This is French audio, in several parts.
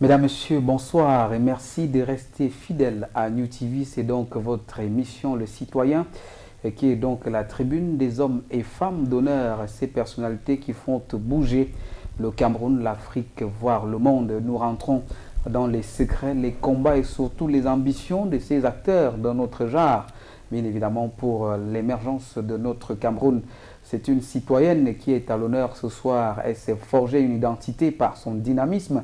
Mesdames, Messieurs, bonsoir et merci de rester fidèles à New TV. C'est donc votre émission Le Citoyen qui est donc la tribune des hommes et femmes d'honneur, ces personnalités qui font bouger le Cameroun, l'Afrique, voire le monde. Nous rentrons dans les secrets, les combats et surtout les ambitions de ces acteurs de notre genre. Bien évidemment pour l'émergence de notre Cameroun. C'est une citoyenne qui est à l'honneur ce soir. Elle s'est forgée une identité par son dynamisme.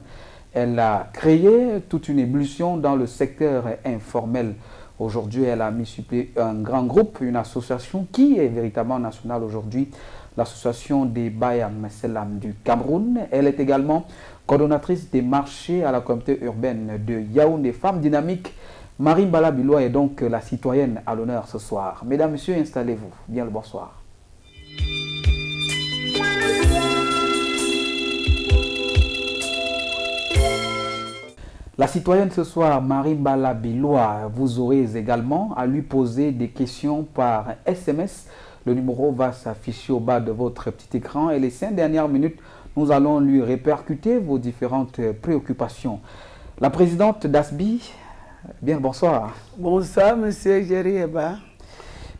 Elle a créé toute une ébullition dans le secteur informel. Aujourd'hui, elle a mis sur pied un grand groupe, une association qui est véritablement nationale aujourd'hui, l'association des Bayam Selam du Cameroun. Elle est également coordonnatrice des marchés à la communauté urbaine de Yaoundé. Femme dynamique, Marie Mbala Biloua est donc la citoyenne à l'honneur ce soir. Mesdames, Messieurs, installez-vous. Bien le bonsoir. La citoyenne ce soir, Marie Mbala Biloua, vous aurez également à lui poser des questions par SMS. Le numéro va s'afficher au bas de votre petit écran et les 5 dernières minutes, nous allons lui répercuter vos différentes préoccupations. La présidente d'ASBI, bien bonsoir. Bonsoir, monsieur Jerry Eba.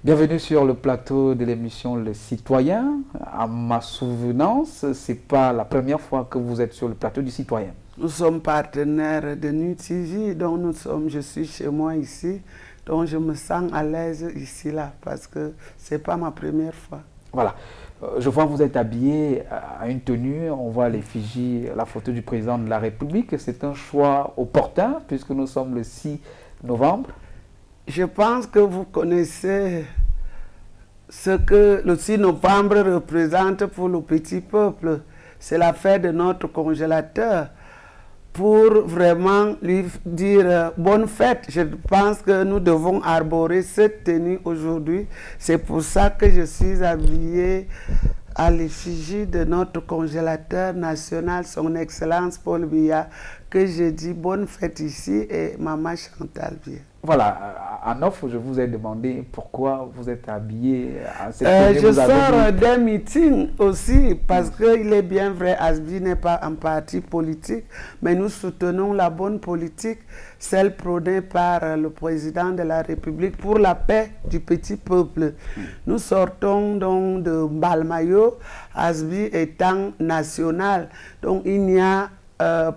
Bienvenue sur le plateau de l'émission Le Citoyen. À ma souvenance, ce n'est pas la première fois que vous êtes sur le plateau du Citoyen. Nous sommes partenaires de New TV, donc je suis chez moi ici, donc je me sens à l'aise ici, là, parce que ce n'est pas ma première fois. Voilà. Je vois que vous êtes habillé à une tenue, on voit l'effigie, la photo du président de la République. C'est un choix opportun puisque nous sommes le 6 novembre. Je pense que vous connaissez ce que le 6 novembre représente pour le petit peuple. C'est la fête de notre congélateur. Pour vraiment lui dire bonne fête, je pense que nous devons arborer cette tenue aujourd'hui. C'est pour ça que je suis habillée à l'effigie de notre congélateur national, son Excellence Paul Biya, que je dis bonne fête ici et Maman Chantal Biya. Voilà, en offre, je vous ai demandé pourquoi vous êtes habillé à cette tenue. Je sors d'un meeting aussi, parce qu'il est bien vrai, ASBI n'est pas un parti politique, mais nous soutenons la bonne politique, celle prônée par le président de la République pour la paix du petit peuple. Nous sortons donc de Mbalmayo, ASBI étant national, donc il n'y a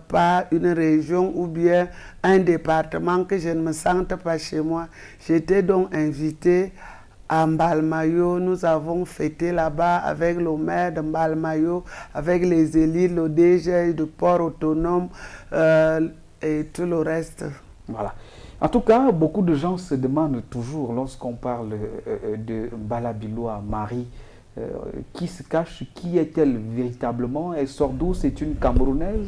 pas une région ou bien un département que je ne me sente pas chez moi. J'étais donc invité à Mbalmayo. Nous avons fêté là-bas avec le maire de Mbalmayo, avec les élus, le DG du port autonome et tout le reste. Voilà. En tout cas, beaucoup de gens se demandent toujours, lorsqu'on parle de Mbala Biloua, Marie, qui se cache, qui est-elle véritablement? Elle sort d'où? C'est une Camerounaise?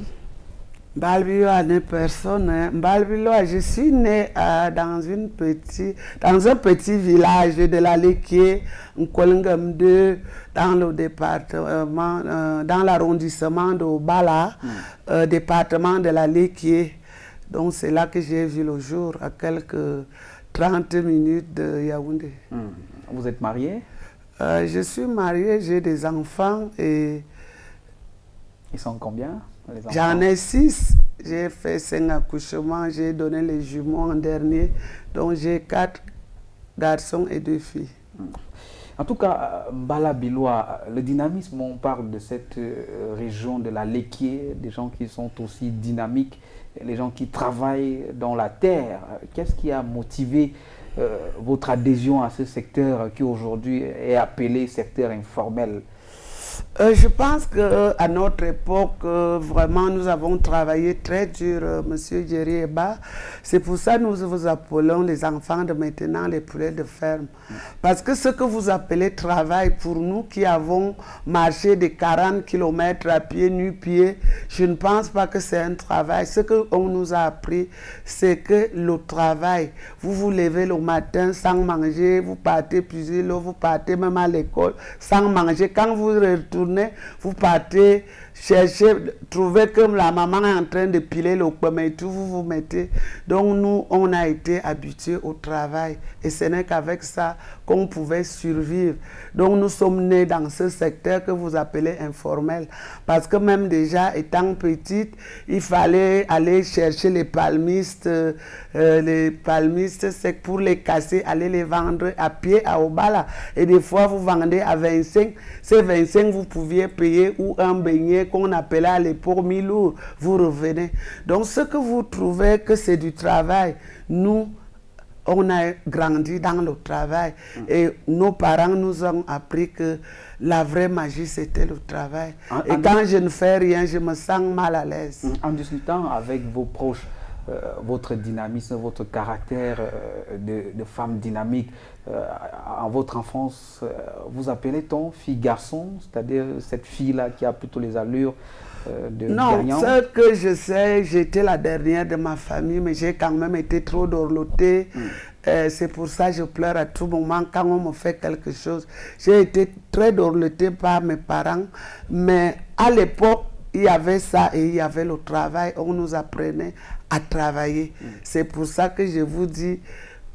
Mbala Biloua n'est personne. Hein. Mbala Biloua, je suis née dans un petit village de la Lekié, Nkolngam 2, dans le département, dans l'arrondissement de Bala, département de la Lekié. Donc c'est là que j'ai vu le jour, à quelques 30 minutes de Yaoundé. Vous êtes mariée? Je suis mariée, j'ai des enfants et... Ils sont combien? J'en ai 6. J'ai fait 5 accouchements, j'ai donné les jumeaux en dernier. Donc j'ai 4 garçons et 2 filles. En tout cas, Mbala Biloua, le dynamisme, on parle de cette région de la Lekié, des gens qui sont aussi dynamiques, les gens qui travaillent dans la terre. Qu'est-ce qui a motivé votre adhésion à ce secteur qui aujourd'hui est appelé secteur informel? Je pense qu'à notre époque, vraiment, nous avons travaillé très dur, monsieur Jerry Eba. C'est pour ça que nous vous appelons les enfants de maintenant, les poulets de ferme. Parce que ce que vous appelez travail, pour nous qui avons marché des 40 km à pied, nu-pied, je ne pense pas que c'est un travail. Ce qu'on nous a appris, c'est que le travail, vous vous levez le matin sans manger, vous partez puiser l'eau, vous partez même à l'école sans manger. Quand vous retournez, vous partez cherchez, trouvez que la maman est en train de piler le pomme et tout, vous vous mettez. Donc nous, on a été habitués au travail et ce n'est qu'avec ça qu'on pouvait survivre. Donc nous sommes nés dans ce secteur que vous appelez informel. Parce que même déjà étant petite, il fallait aller chercher les palmistes. Les palmistes, c'est pour les casser, aller les vendre à pied à Obala. Et des fois, vous vendez à 25. Ces 25, vous pouviez payer ou un beignet qu'on appelait à l'époque milour. Vous revenez. Donc, ce que vous trouvez que c'est du travail, nous, on a grandi dans le travail. Et nos parents nous ont appris que la vraie magie, c'était le travail. Et quand je ne fais rien, je me sens mal à l'aise. En discutant avec vos proches, votre dynamisme, votre caractère de femme dynamique, en votre enfance, vous appelez-on fille-garçon, c'est-à-dire cette fille-là qui a plutôt les allures de gagnante? Ce que je sais, j'étais la dernière de ma famille, mais j'ai quand même été trop dorlotée. C'est pour ça que je pleure à tout moment quand on me fait quelque chose. J'ai été très dorlotée par mes parents, mais à l'époque, il y avait ça et il y avait le travail. On nous apprenait à travailler. C'est pour ça que je vous dis,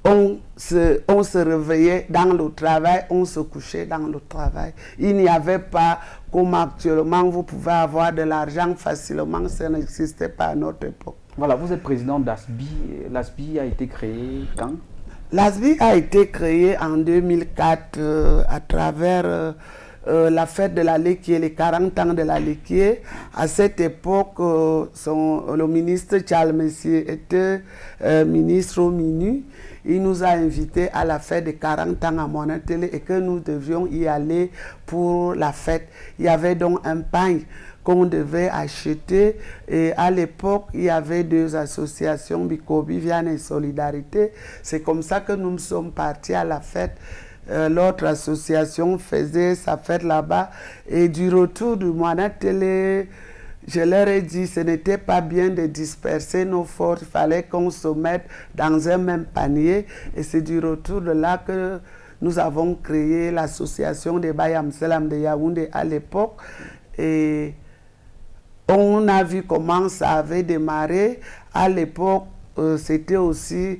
on se réveillait dans le travail, on se couchait dans le travail. Il n'y avait pas, comme actuellement, vous pouvez avoir de l'argent facilement, ça n'existait pas à notre époque. Voilà, vous êtes président d'ASBI. L'ASBI a été créé quand? L'ASBI a été créé en 2004 à travers la fête de la laitier, les 40 ans de la laitier. À cette époque, le ministre Charles Messier était ministre au MINU. Il nous a invités à la fête des 40 ans à Monatélé et que nous devions y aller pour la fête. Il y avait donc un pain qu'on devait acheter. Et à l'époque, il y avait deux associations, Bikobi, Viane et Solidarité. C'est comme ça que nous sommes partis à la fête. L'autre association faisait sa fête là-bas. Et du retour du Monatélé, je leur ai dit, ce n'était pas bien de disperser nos forces. Il fallait qu'on se mette dans un même panier. Et c'est du retour de là que nous avons créé l'association des Bayam Selam de Yaoundé à l'époque. Et on a vu comment ça avait démarré. À l'époque, c'était aussi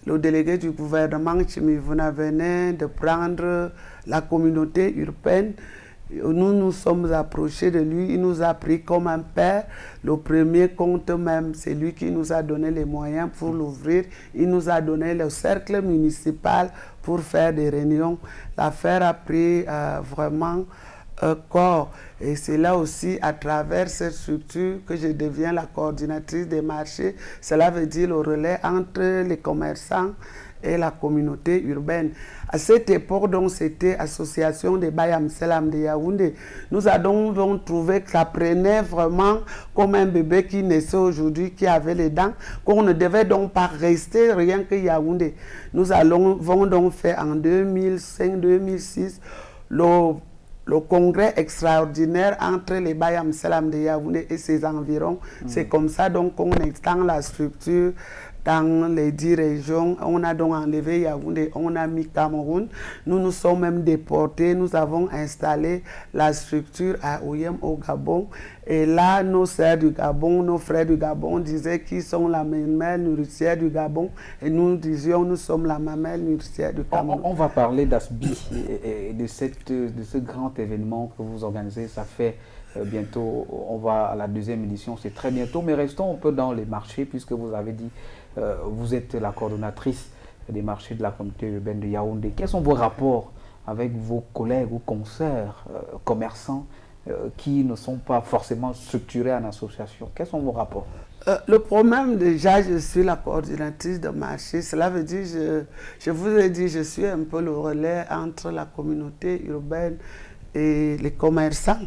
le délégué du gouvernement, Chimivuna, venait de prendre la communauté urbaine. Nous nous sommes approchés de lui, il nous a pris comme un père. Le premier compte même, c'est lui qui nous a donné les moyens pour l'ouvrir. Il nous a donné le cercle municipal pour faire des réunions. L'affaire a pris vraiment corps. Et c'est là aussi, à travers cette structure, que je deviens la coordinatrice des marchés. Cela veut dire le relais entre les commerçants et la communauté urbaine. À cette époque, donc, c'était l'association des Bayam Selam de Yaoundé. Nous avons donc trouvé que ça prenait vraiment comme un bébé qui naissait aujourd'hui, qui avait les dents, qu'on ne devait donc pas rester rien que Yaoundé. Nous avons donc fait en 2005-2006 le congrès extraordinaire entre les Bayam Selam de Yaoundé et ses environs. C'est comme ça donc qu'on étend la structure dans les 10 régions. On a donc enlevé Yaoundé, on a mis Cameroun. Nous nous sommes même déportés. Nous avons installé la structure à Oyem au Gabon. Et là, nos sœurs du Gabon, nos frères du Gabon disaient qu'ils sont la mamelle nourricière du Gabon. Et nous disions, nous sommes la mamelle nourricière du Cameroun. On va parler d'ASBI et de ce grand événement que vous organisez. Ça fait bientôt, on va à la deuxième édition, c'est très bientôt. Mais restons un peu dans les marchés, puisque vous avez dit, vous êtes la coordonnatrice des marchés de la communauté urbaine de Yaoundé. Quels sont vos rapports avec vos collègues ou consoeurs commerçants qui ne sont pas forcément structurés en association? Quels sont vos rapports? Le problème, déjà, je suis la coordinatrice de marché. Cela veut dire, je vous ai dit, je suis un peu le relais entre la communauté urbaine et les commerçants.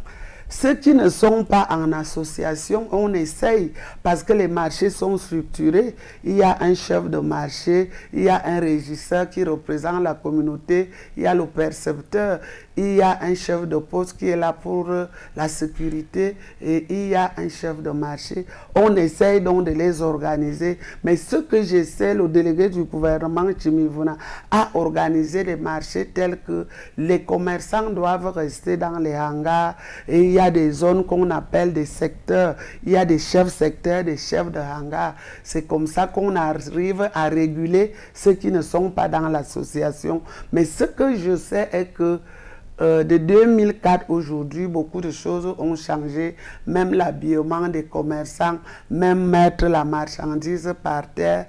Ceux qui ne sont pas en association, on essaye parce que les marchés sont structurés. Il y a un chef de marché, il y a un régisseur qui représente la communauté, il y a le percepteur, il y a un chef de poste qui est là pour la sécurité et il y a un chef de marché. On essaye donc de les organiser. Mais ce que j'essaie, le délégué du gouvernement, Chimivuna, a organisé des marchés tels que les commerçants doivent rester dans les hangars et il y a des zones qu'on appelle des secteurs. Il y a des chefs secteurs, des chefs de hangars. C'est comme ça qu'on arrive à réguler ceux qui ne sont pas dans l'association. Mais ce que je sais est que de 2004 aujourd'hui, beaucoup de choses ont changé. Même l'habillement des commerçants, même mettre la marchandise par terre,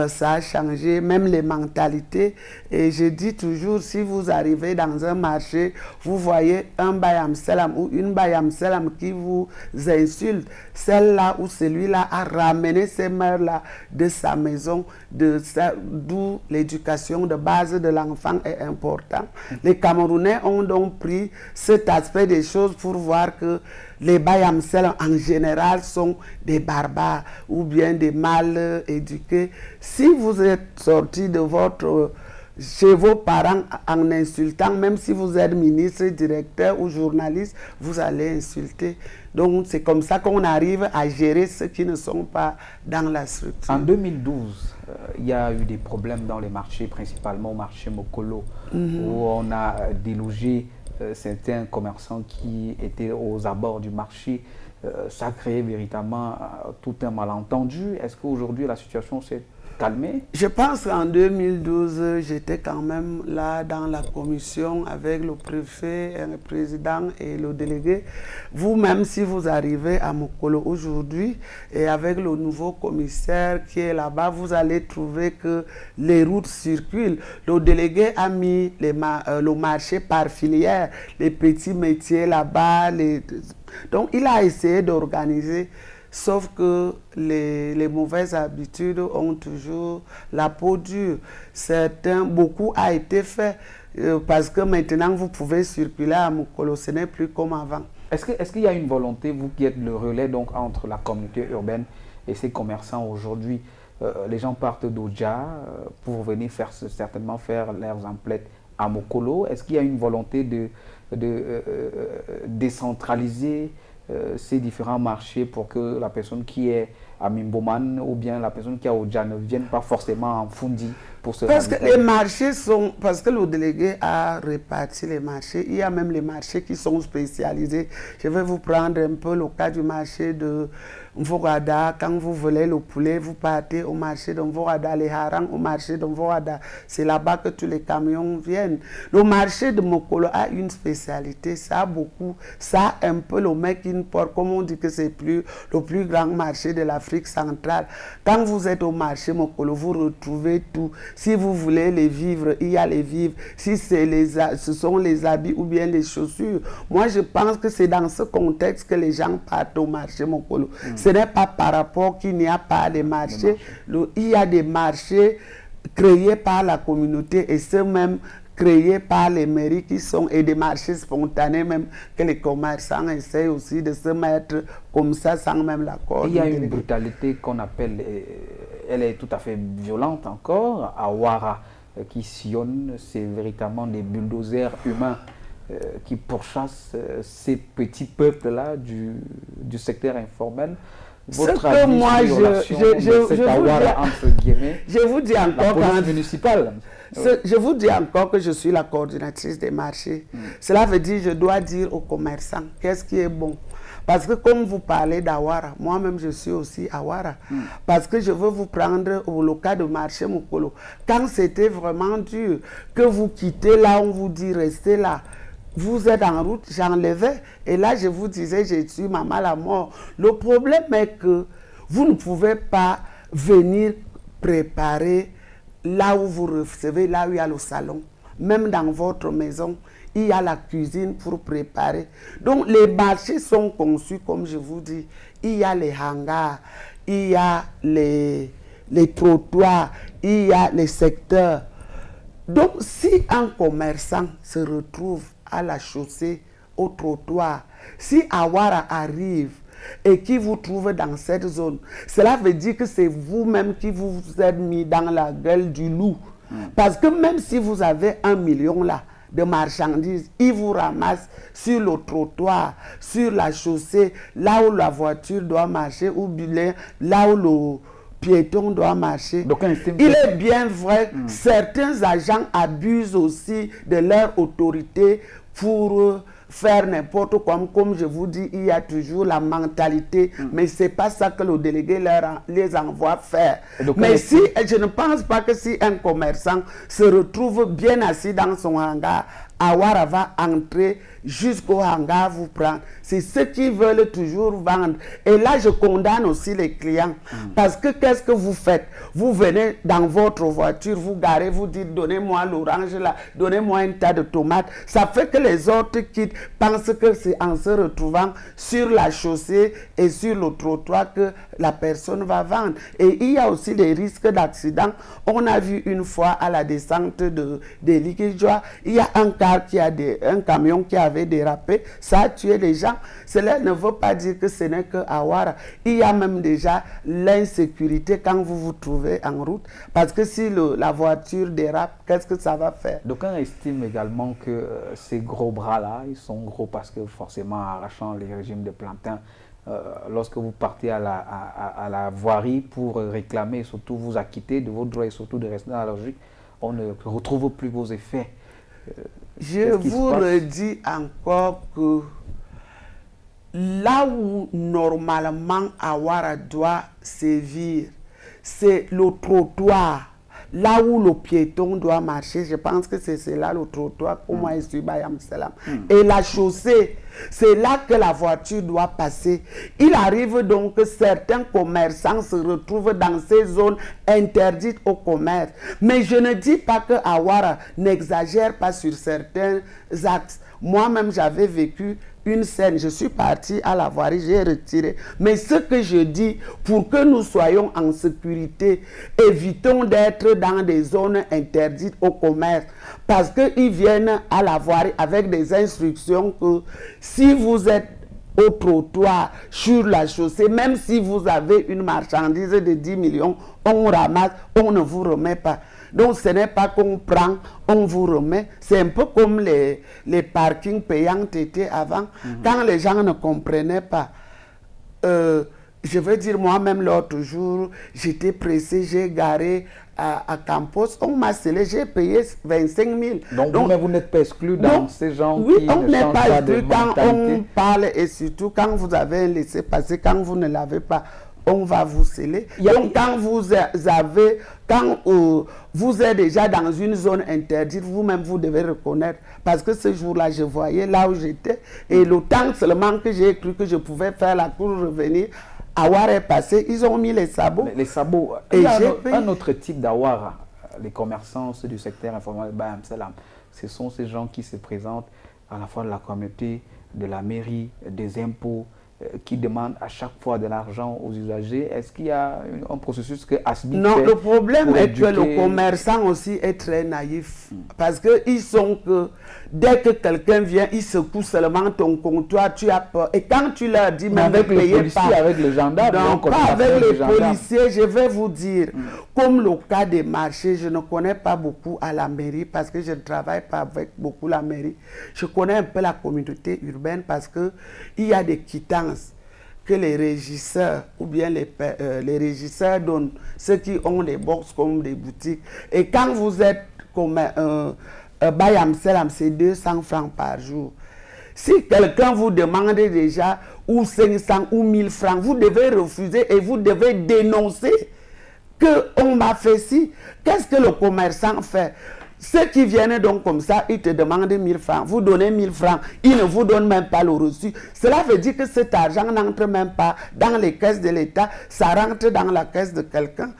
ça a changé, même les mentalités. Et je dis toujours, si vous arrivez dans un marché, vous voyez un Bayam Salam ou une Bayam Salam qui vous insulte, celle-là ou celui-là a ramené ces mères-là de sa maison, d'où l'éducation de base de l'enfant est importante. Les Camerounais ont donc pris cet aspect des choses pour voir que les Bayam Salam en général sont des barbares ou bien des mal éduqués. Si vous êtes sorti de chez vos parents en insultant, même si vous êtes ministre, directeur ou journaliste, vous allez insulter. Donc c'est comme ça qu'on arrive à gérer ceux qui ne sont pas dans la structure. En 2012, il y a eu des problèmes dans les marchés, principalement au marché Mokolo, où on a délogé certains commerçants qui étaient aux abords du marché. Ça a créé véritablement tout un malentendu. Est-ce qu'aujourd'hui la situation s'est calmée? Je pense qu'en 2012, j'étais quand même là dans la commission avec le préfet, le président et le délégué. Vous-même, si vous arrivez à Mokolo aujourd'hui et avec le nouveau commissaire qui est là-bas, vous allez trouver que les routes circulent. Le délégué a mis le marché par filière, les petits métiers là-bas. Donc, il a essayé d'organiser. Sauf que les mauvaises habitudes ont toujours la peau dure. Beaucoup a été fait parce que maintenant vous pouvez circuler à Mokolo, ce n'est plus comme avant. Est-ce qu'il y a une volonté, vous qui êtes le relais donc, entre la communauté urbaine et ces commerçants aujourd'hui? Les gens partent d'Odja pour venir certainement faire leurs emplettes à Mokolo. Est-ce qu'il y a une volonté de décentraliser ces différents marchés pour que la personne qui est à Mimboman ou bien la personne qui est à Odja ne vienne pas forcément en Fundi pour se Parce que les marchés sont... Parce que le délégué a réparti les marchés. Il y a même les marchés qui sont spécialisés. Je vais vous prendre un peu le cas du marché de Mvorada. Quand vous voulez le poulet, vous partez au marché de Mvorada. Les harangues au marché de Mvorada. C'est là-bas que tous les camions viennent. Le marché de Mokolo a une spécialité. Ça a beaucoup... Ça a un peu le mec in port. Comme on dit que c'est le plus grand marché de l'Afrique centrale. Quand vous êtes au marché Mokolo, vous retrouvez tout. Si vous voulez les vivres, il y a les vivres. Si ce sont les habits ou bien les chaussures. Moi, je pense que c'est dans ce contexte que les gens partent au marché Mokolo. Ce n'est pas par rapport qu'il n'y a pas de marchés. Il y a des marchés créés par la communauté et ceux même créés par les mairies qui sont, et des marchés spontanés même, que les commerçants essayent aussi de se mettre comme ça sans même l'accord. Il y a une brutalité qu'on appelle, elle est tout à fait violente encore, à Ouara, qui sillonne, c'est véritablement des bulldozers humains qui pourchassent ces petits peuples-là du secteur informel. Votre avis moi, je vous dis encore, la police municipale. Je vous dis encore que je suis la coordinatrice des marchés. Cela veut dire que je dois dire aux commerçants qu'est-ce qui est bon. Parce que comme vous parlez d'Awara, moi-même je suis aussi Awara. Parce que je veux vous prendre au cas de marché Mokolo. Quand c'était vraiment dur, que vous quittez là, on vous dit restez là. Vous êtes en route, j'enlevais. Et là, je vous disais, j'ai tué ma mal à mort. Le problème est que vous ne pouvez pas venir préparer là où vous recevez, là où il y a le salon. Même dans votre maison, il y a la cuisine pour préparer. Donc, les marchés sont conçus, comme je vous dis. Il y a les hangars, il y a les trottoirs, il y a les secteurs. Donc, si un commerçant se retrouve à la chaussée, au trottoir, si Awara arrive et qui vous trouve dans cette zone, cela veut dire que c'est vous-même qui vous êtes mis dans la gueule du loup. Parce que même si vous avez 1 million là, de marchandises, ils vous ramassent sur le trottoir, sur la chaussée, là où la voiture doit marcher, ou bien là où le piéton doit marcher. Donc, il est bien vrai, certains agents abusent aussi de leur autorité pour faire n'importe quoi. Comme je vous dis, il y a toujours la mentalité, mais ce n'est pas ça que le délégué les envoie faire. Mais si, je ne pense pas que si un commerçant se retrouve bien assis dans son hangar, Awara va entrer jusqu'au hangar vous prendre. C'est ceux qui veulent toujours vendre. Et là, je condamne aussi les clients. Parce que qu'est-ce que vous faites? Vous venez dans votre voiture, vous garez, vous dites, donnez-moi l'orange là, donnez-moi un tas de tomates. Ça fait que les autres quittent, pensent que c'est en se retrouvant sur la chaussée et sur le trottoir que la personne va vendre. Et il y a aussi des risques d'accident. On a vu une fois à la descente de Likidjoa, il y a un camion qui avait dérapé, ça a tué les gens. Cela ne veut pas dire que ce n'est que Awara. Il y a même déjà l'insécurité quand vous vous trouvez en route, parce que si la voiture dérape, qu'est-ce que ça va faire? Donc on estime également que ces gros bras-là, ils sont gros parce que forcément arrachant les régimes de plantain, lorsque vous partez à la voirie pour réclamer et surtout vous acquitter de vos droits et surtout de rester dans la logique, on ne retrouve plus vos effets. Je vous redis encore que là où normalement Awara doit sévir, c'est le trottoir. Là où le piéton doit marcher, je pense que c'est là le trottoir, pour moi, et la chaussée, c'est là que la voiture doit passer. Il arrive donc que certains commerçants se retrouvent dans ces zones interdites au commerce. Mais je ne dis pas que Awara n'exagère pas sur certains axes. Moi-même, j'avais vécu une scène, je suis parti à la voirie, j'ai retiré. Mais ce que je dis, pour que nous soyons en sécurité, évitons d'être dans des zones interdites au commerce. Parce qu'ils viennent à la voirie avec des instructions que si vous êtes au trottoir, sur la chaussée, même si vous avez une marchandise de 10 millions, on ramasse, on ne vous remet pas. Donc ce n'est pas qu'on prend, on vous remet. C'est un peu comme les parkings payants étaient avant. Quand les gens ne comprenaient pas, je veux dire, moi-même l'autre jour, j'étais pressé, j'ai garé à Campos, on m'a scellé, j'ai payé 25 000. Donc vous n'êtes pas exclu dans ces gens oui, qui on ne n'est changent pas pas de exclu quand mentalité. on parle et surtout quand vous avez un laissez-passer, quand vous ne l'avez pas, on va vous sceller. Donc quand vous avez, quand vous êtes déjà dans une zone interdite, vous-même vous devez reconnaître. Parce que ce jour-là, je voyais là où j'étais et le temps seulement que j'ai cru que je pouvais faire la cour revenir, Awara est passé, ils ont mis les sabots. Les sabots. Et il y a j'ai un autre type d'Awara, les commerçants, ceux du secteur informel, ce sont ces gens qui se présentent à la fois de la communauté, de la mairie, des impôts, qui demandent à chaque fois de l'argent aux usagers. Est-ce qu'il y a un processus que ASBI Non, fait le problème est que éduquer... le commerçant aussi est très naïf. Parce qu'ils sont que dès que quelqu'un vient, il secoue seulement ton comptoir, tu as peur. Et quand tu leur dis, mais ne payez pas. Avec les gendarmes. Non, pas avec les policiers. Je vais vous dire, comme le cas des marchés, je ne connais pas beaucoup à la mairie parce que je ne travaille pas avec beaucoup la mairie. Je connais un peu la communauté urbaine parce qu'il y a des quittances que les régisseurs ou bien les régisseurs donnent, ceux qui ont des box comme des boutiques. Et quand vous êtes comme Bayamselam, c'est 200 francs par jour. Si quelqu'un vous demande déjà ou 500 ou 1000 francs, vous devez refuser et vous devez dénoncer qu'on m'a fait ci. Qu'est-ce que le commerçant fait? Ceux qui viennent donc comme ça, ils te demandent 1000 francs. Vous donnez 1000 francs, ils ne vous donnent même pas le reçu. Cela veut dire que cet argent n'entre même pas dans les caisses de l'État, ça rentre dans la caisse de quelqu'un.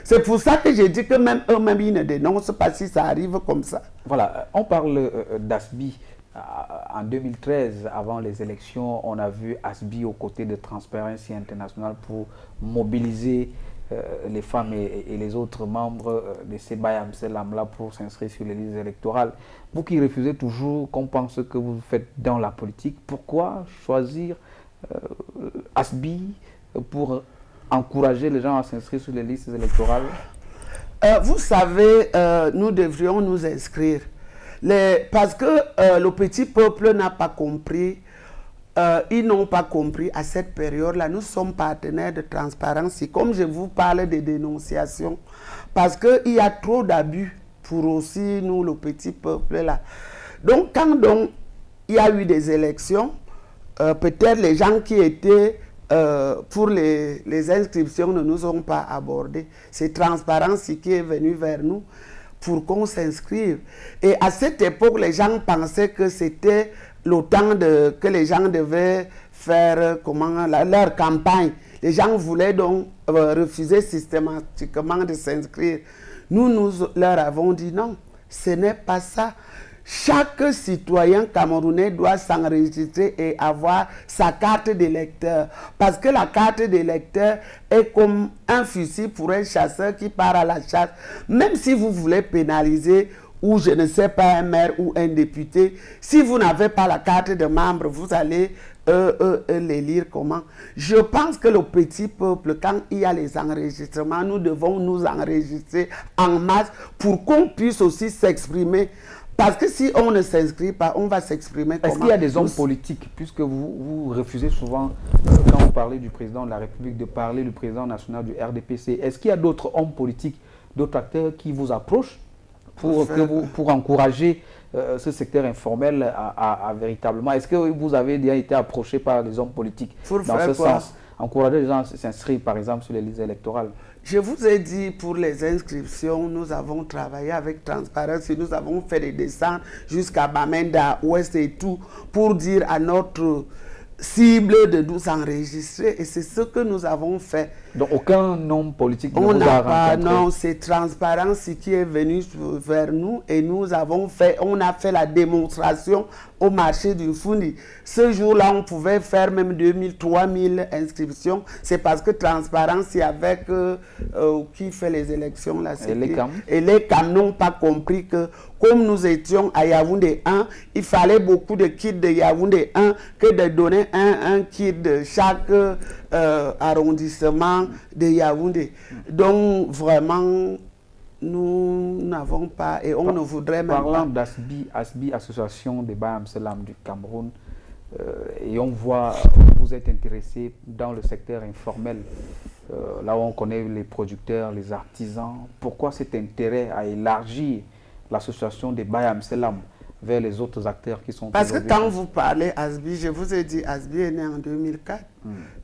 C'est pour ça que j'ai dit que même eux-mêmes, ils ne dénoncent pas si ça arrive comme ça. Voilà, on parle d'ASBI. En 2013, avant les élections, on a vu ASBI aux côtés de Transparency International pour mobiliser les femmes et les autres membres de ces Bayamselam-là pour s'inscrire sur les listes électorales. Vous qui refusez toujours qu'on pense que vous faites dans la politique, pourquoi choisir ASBI pour encourager les gens à s'inscrire sur les listes électorales? Vous savez, nous devrions nous inscrire. Parce que le petit peuple n'a pas compris, ils n'ont pas compris à cette période-là. Nous sommes partenaires de transparence. Et comme je vous parle de dénonciation, parce qu'il y a trop d'abus pour aussi nous, le petit peuple-là. Donc, quand il y a eu des élections, peut-être les gens qui étaient pour les inscriptions ne nous ont pas abordés. C'est Transparence qui est venu vers nous pour qu'on s'inscrive. Et à cette époque, les gens pensaient que c'était le temps que les gens devaient faire leur campagne. Les gens voulaient donc refuser systématiquement de s'inscrire. Nous leur avons dit non, ce n'est pas ça. Chaque citoyen camerounais doit s'enregistrer et avoir sa carte d'électeur. Parce que la carte d'électeur est comme un fusil pour un chasseur qui part à la chasse. Même si vous voulez pénaliser ou je ne sais pas un maire ou un député, si vous n'avez pas la carte de membre, vous allez les lire comment. Je pense que le petit peuple, quand il y a les enregistrements, nous devons nous enregistrer en masse pour qu'on puisse aussi s'exprimer. Parce que si on ne s'inscrit pas, on va s'exprimer comment? Est-ce qu'il y a des hommes politiques, puisque vous refusez souvent, quand vous parlez du président de la République, de parler du président national du RDPC, est-ce qu'il y a d'autres hommes politiques, d'autres acteurs qui vous approchent pour encourager ce secteur informel à véritablement... Est-ce que vous avez déjà été approché par des hommes politiques dans ce sens? Encourager les gens à s'inscrire, par exemple, sur les listes électorales. Je vous ai dit, pour les inscriptions, nous avons travaillé avec Transparence et nous avons fait des descentes jusqu'à Bamenda, Ouest et tout, pour dire à notre cible de nous enregistrer. Et c'est ce que nous avons fait. Donc aucun homme politique ne vous a rencontré? Non, c'est Transparence qui est venu vers nous et on a fait la démonstration au marché du Fundi. Ce jour-là, on pouvait faire même 2000, 3000 inscriptions. C'est parce que Transparence, c'est avec qui fait les élections là. Et les CAM n'ont pas compris que comme nous étions à Yaoundé 1, il fallait beaucoup de kits de Yaoundé 1 que de donner un kit de chaque arrondissement de Yaoundé. Donc vraiment, nous n'avons pas et on ne voudrait même pas. Parlant d'ASBI, Association des Baye Amselam du Cameroun, et on voit vous êtes intéressé dans le secteur informel, là où on connaît les producteurs, les artisans. Pourquoi cet intérêt à élargir l'association des Baye Amselam vers les autres acteurs qui sont... Parce que quand vous parlez ASBI, je vous ai dit, ASBI est né en 2004.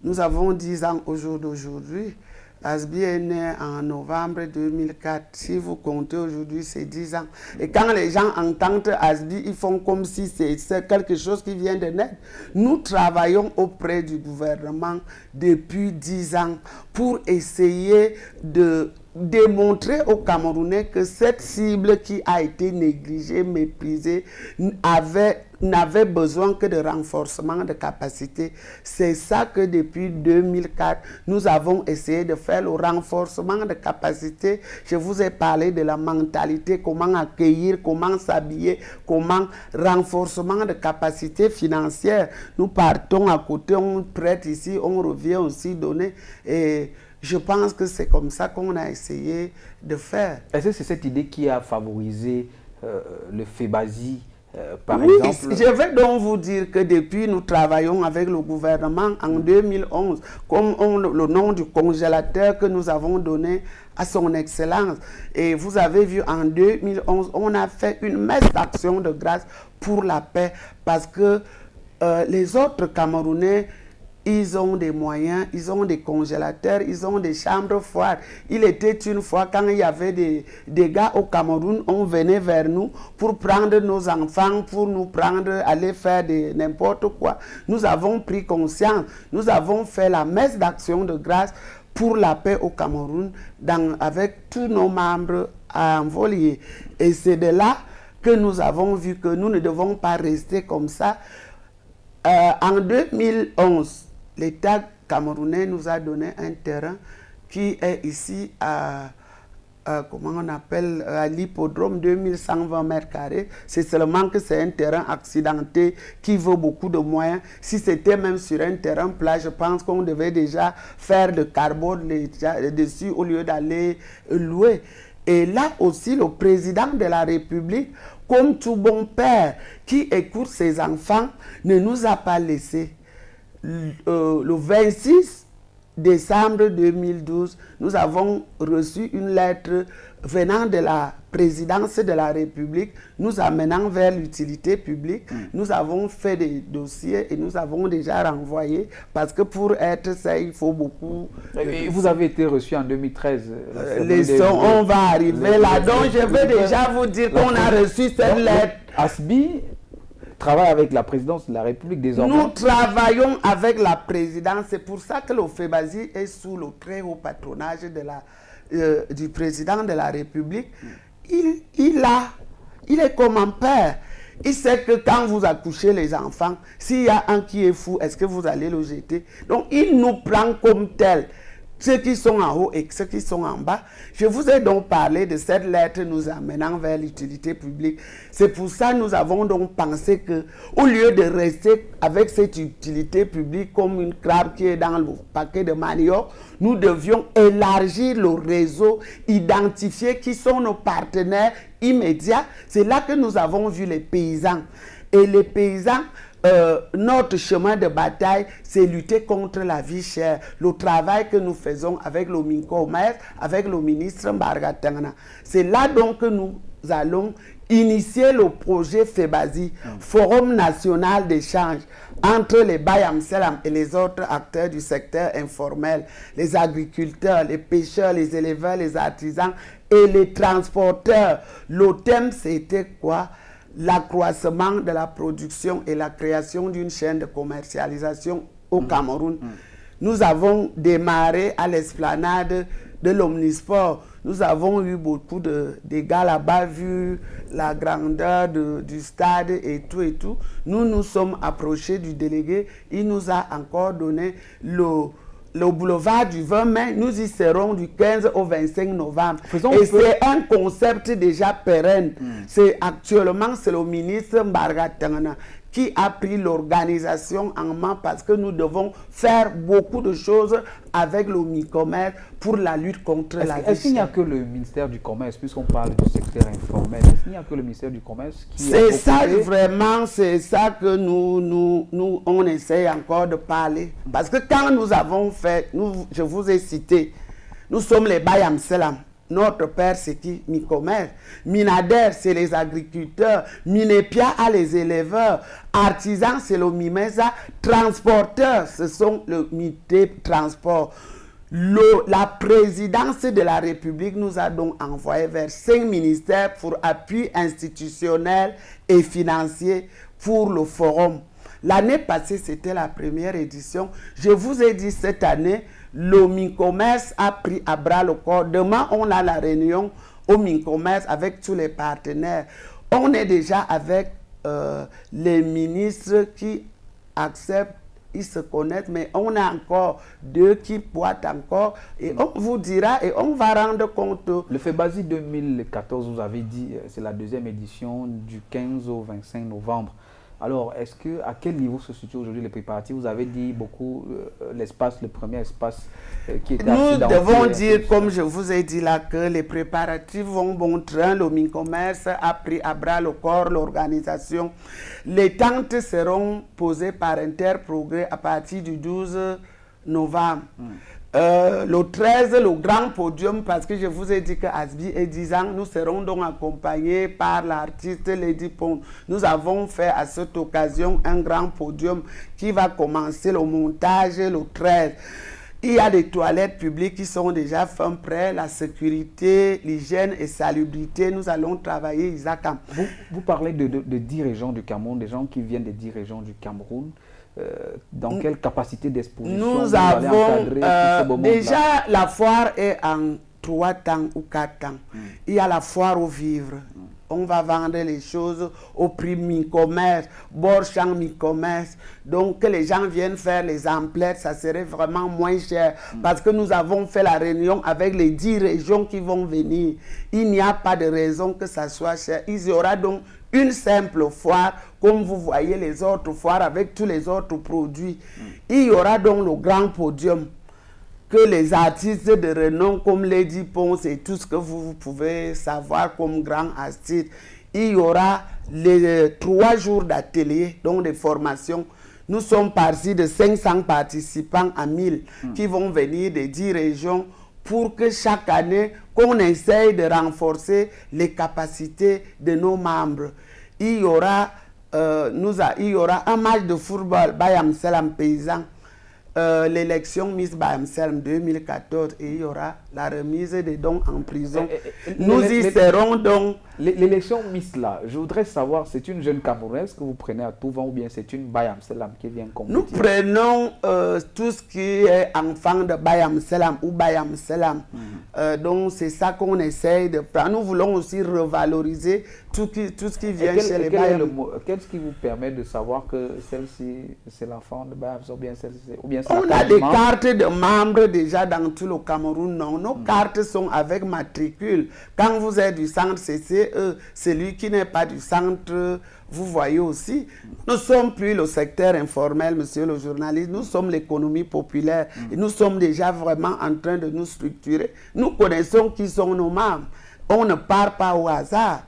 Nous avons 10 ans au jour d'aujourd'hui. ASBI est né en novembre 2004. Si vous comptez aujourd'hui, c'est 10 ans. Et quand les gens entendent ASBI, ils font comme si c'est quelque chose qui vient de naître. Nous travaillons auprès du gouvernement depuis 10 ans pour essayer de démontrer aux Camerounais que cette cible qui a été négligée, méprisée, n'avait besoin que de renforcement de capacité. C'est ça que depuis 2004, nous avons essayé de faire, le renforcement de capacité. Je vous ai parlé de la mentalité, comment accueillir, comment s'habiller, comment renforcement de capacité financière. Nous partons à côté, on prête ici, on revient aussi donner. Et je pense que c'est comme ça qu'on a essayé de faire. Est-ce que c'est cette idée qui a favorisé le FEBAZI, par oui, exemple? Je vais donc vous dire que depuis nous travaillons avec le gouvernement en 2011, comme le nom du congélateur que nous avons donné à son excellence. Et vous avez vu en 2011, on a fait une messe d'action de grâce pour la paix parce que les autres Camerounais, ils ont des moyens, ils ont des congélateurs, ils ont des chambres froides. Il était une fois quand il y avait des gars au Cameroun, on venait vers nous pour prendre nos enfants, pour nous prendre, aller faire n'importe quoi. Nous avons pris conscience, nous avons fait la messe d'action de grâce pour la paix au Cameroun avec tous nos membres à Envolier. Et c'est de là que nous avons vu que nous ne devons pas rester comme ça. En 2011, l'État camerounais nous a donné un terrain qui est ici comment on appelle, à l'hippodrome, 2120 mètres carrés. C'est seulement que c'est un terrain accidenté qui vaut beaucoup de moyens. Si c'était même sur un terrain plat, je pense qu'on devait déjà faire de carbone dessus au lieu d'aller louer. Et là aussi, le président de la République, comme tout bon père qui écoute ses enfants, ne nous a pas laissé. Le 26 décembre 2012, nous avons reçu une lettre venant de la présidence de la République, nous amenant vers l'utilité publique. Nous avons fait des dossiers et nous avons déjà renvoyé parce que pour être ça, il faut beaucoup. Et vous avez été reçu en 2013. On va arriver là. Donc je veux déjà vous dire qu'on a reçu cette lettre. ASBI travaille avec la présidence de la République désormais. Nous travaillons avec la présidence. C'est pour ça que le FEBAZI est sous le très haut patronage du président de la République. Il est comme un père. Il sait que quand vous accouchez les enfants, s'il y a un qui est fou, est-ce que vous allez le jeter? Donc il nous prend comme tel. Ceux qui sont en haut et ceux qui sont en bas. Je vous ai donc parlé de cette lettre nous amenant vers l'utilité publique. C'est pour ça que nous avons donc pensé que, au lieu de rester avec cette utilité publique comme une crabe qui est dans le paquet de manioc, nous devions élargir le réseau, identifier qui sont nos partenaires immédiats. C'est là que nous avons vu les paysans. Et les paysans, notre chemin de bataille, c'est lutter contre la vie chère. Le travail que nous faisons avec le MINCOMERS, avec le ministre Mbarga Tangana. C'est là donc que nous allons initier le projet FEBAZI, Forum national d'échange entre les Bayam Selam et les autres acteurs du secteur informel, les agriculteurs, les pêcheurs, les éleveurs, les artisans et les transporteurs. Le thème, c'était quoi? L'accroissement de la production et la création d'une chaîne de commercialisation au Cameroun. Nous avons démarré à l'esplanade de l'Omnisport. Nous avons eu beaucoup de dégâts là-bas, vu la grandeur du stade et tout et tout. Nous nous sommes approchés du délégué. Il nous a encore donné le boulevard du 20 mai, nous y serons du 15 au 25 novembre. Et c'est un concept déjà pérenne. Actuellement, c'est le ministre Mbarga Tangana qui a pris l'organisation en main parce que nous devons faire beaucoup de choses avec le MINCOMERS pour la lutte contre la vie chère. Est-ce qu'il n'y a que le ministère du Commerce, puisqu'on parle du secteur informel, est-ce qu'il n'y a que le ministère du Commerce qui C'est ça vraiment, c'est ça que nous on essaie encore de parler. Parce que quand nous avons fait, je vous ai cité, nous sommes les Bayam Selam. Notre père, c'est qui? MINCOMERS. Minader, c'est les agriculteurs. Minepia a les éleveurs. Artisans, c'est le MIMESA. Transporteurs, ce sont le MITE Transport. La présidence de la République nous a donc envoyé vers 5 ministères pour appui institutionnel et financier pour le forum. L'année passée, c'était la première édition. Je vous ai dit cette année, le MINCOMERS a pris à bras le corps. Demain, on a la réunion au MINCOMERS avec tous les partenaires. On est déjà avec les ministres qui acceptent, ils se connaissent, mais on a encore 2 qui boitent encore. Et on vous dira et on va rendre compte. Le FEBAZI 2014, vous avez dit, c'est la 2e édition du 15 au 25 novembre. Alors, à quel niveau se situent aujourd'hui les préparatifs? Vous avez dit beaucoup le premier espace qui était Nous devons dire, comme je vous ai dit là, que les préparatifs vont bon train. Le MINCOMERS a pris à bras le corps l'organisation. Les tentes seront posées par Interprogrès à partir du 12 novembre. Le 13, le grand podium, parce que je vous ai dit qu'à ASBI et 10 ans, nous serons donc accompagnés par l'artiste Lady Pond. Nous avons fait à cette occasion un grand podium qui va commencer le montage le 13. Il y a des toilettes publiques qui sont déjà fin prêts, la sécurité, l'hygiène et salubrité. Nous allons travailler, Isaac. Vous parlez de 10 régions du Cameroun, des gens qui viennent des 10 régions du Cameroun. Dans quelle capacité d'exposition nous avons déjà la foire est en 3 temps ou 4 temps. Il y a la foire aux vivres. On va vendre les choses au prix MINCOMERS, Borchamp MINCOMERS. Donc que les gens viennent faire les emplettes, ça serait vraiment moins cher. Parce que nous avons fait la réunion avec les 10 régions qui vont venir. Il n'y a pas de raison que ça soit cher. Il y aura donc une simple foire, comme vous voyez les autres foires avec tous les autres produits. Il y aura donc le grand podium que les artistes de renom comme Lady Ponce et tout ce que vous pouvez savoir comme grand artiste. il y aura les 3 jours d'atelier, donc de formation. Nous sommes partis de 500 participants à 1000 qui vont venir de 10 régions pour que chaque année, qu'on essaye de renforcer les capacités de nos membres. Il y aura, il y aura un match de football, Bayam Selam Paysan, l'élection Miss Bayam Selam 2014, et il y aura la remise des dons en prison. Nous y serons donc. L'élection Miss là, je voudrais savoir, c'est une jeune Camerounaise que vous prenez à tout vent ou bien c'est une Bayam Selam qui vient compétir? Nous prenons tout ce qui est enfant de Bayam Selam ou Bayam Selam. Donc c'est ça qu'on essaye de faire. Nous voulons aussi revaloriser tout ce qui vient chez les Bayam. Qu'est-ce qui vous permet de savoir que celle-ci c'est l'enfant de Bayam ou bien celle-ci? On a des cartes de membres déjà dans tout le Cameroun. Non, nos cartes sont avec matricule. Quand vous êtes du centre CCE, celui qui n'est pas du centre, vous voyez aussi. Nous ne sommes plus le secteur informel, monsieur le journaliste. Nous sommes l'économie populaire. Et nous sommes déjà vraiment en train de nous structurer. Nous connaissons qui sont nos membres. On ne part pas au hasard.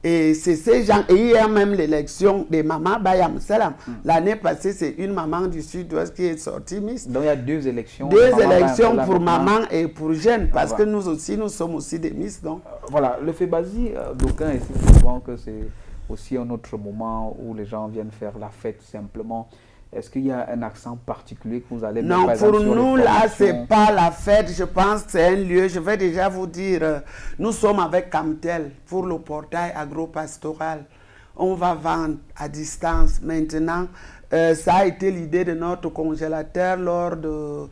Et c'est ces gens, et hier même l'élection des mamans Bayam Selam. L'année passée, c'est une maman du Sud-Ouest qui est sortie Miss. Donc il y a 2 élections. 2 élections pour maman et pour jeunes, parce que nous aussi, nous sommes aussi des Miss. Donc. Voilà, le Febazi, d'aucuns estiment souvent que c'est aussi un autre moment où les gens viennent faire la fête simplement. Est-ce qu'il y a un accent particulier que vous allez mettre? Non, pour nous, là, ce n'est pas la fête. Je pense que c'est un lieu. Je vais déjà vous dire, nous sommes avec Camtel pour le portail agropastoral. On va vendre à distance. Maintenant, ça a été l'idée de notre congélateur lors de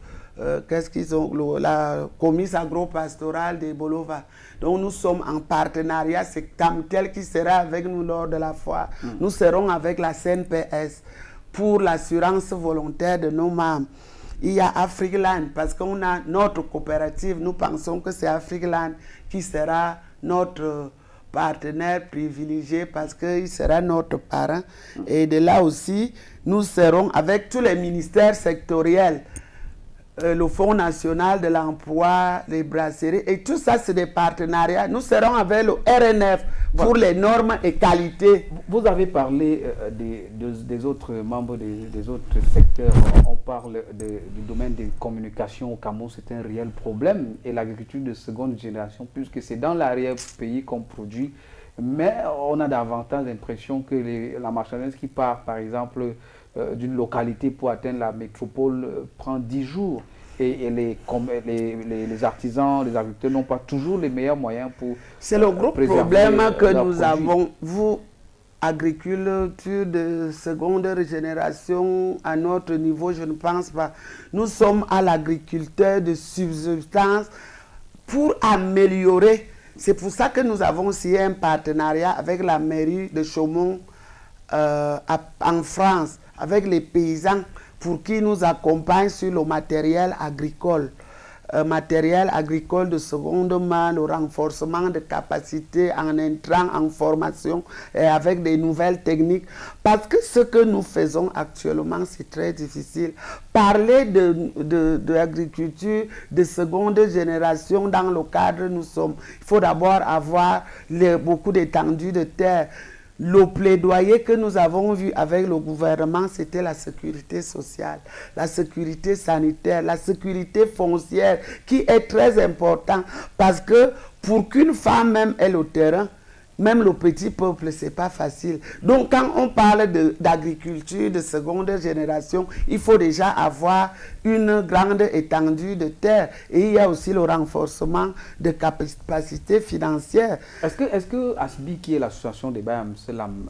la commise agro-pastorale de Bolova. Donc nous sommes en partenariat. C'est Camtel qui sera avec nous lors de la foire. Nous serons avec la CNPS pour l'assurance volontaire de nos membres. Il y a Afrikland, parce qu'on a notre coopérative, nous pensons que c'est Afrikland qui sera notre partenaire privilégié parce qu'il sera notre parent. Et de là aussi, nous serons avec tous les ministères sectoriels, le Fonds national de l'emploi, les brasseries, et tout ça, c'est des partenariats. Nous serons avec le RNF pour les normes et qualités. Vous avez parlé des autres membres des autres secteurs. On parle du domaine des communications au Cameroun, c'est un réel problème. Et l'agriculture de seconde génération, puisque c'est dans l'arrière-pays qu'on produit. Mais on a davantage l'impression que la marchandise qui part, par exemple, d'une localité pour atteindre la métropole prend 10 jours. Et les artisans, les agriculteurs n'ont pas toujours les meilleurs moyens pour c'est le gros problème que nous avons. Vous, agriculture de seconde génération, à notre niveau, je ne pense pas. Nous sommes à l'agriculteur de subsistance pour améliorer. C'est pour ça que nous avons signé un partenariat avec la mairie de Chaumont en France, avec les paysans pour qui nous accompagnent sur le matériel agricole. Matériel agricole de seconde main, le renforcement de capacités en intrant en formation et avec des nouvelles techniques. Parce que ce que nous faisons actuellement, c'est très difficile. Parler de l'agriculture de seconde génération dans le cadre où nous sommes, il faut d'abord avoir beaucoup d'étendues de terre. Le plaidoyer que nous avons vu avec le gouvernement, c'était la sécurité sociale, la sécurité sanitaire, la sécurité foncière, qui est très important parce que pour qu'une femme même ait le terrain, même le petit peuple, ce n'est pas facile. Donc, quand on parle d'agriculture de seconde génération, il faut déjà avoir une grande étendue de terre. Et il y a aussi le renforcement de capacités financières. Est-ce que ASBI, qui est l'association des Bayam Selam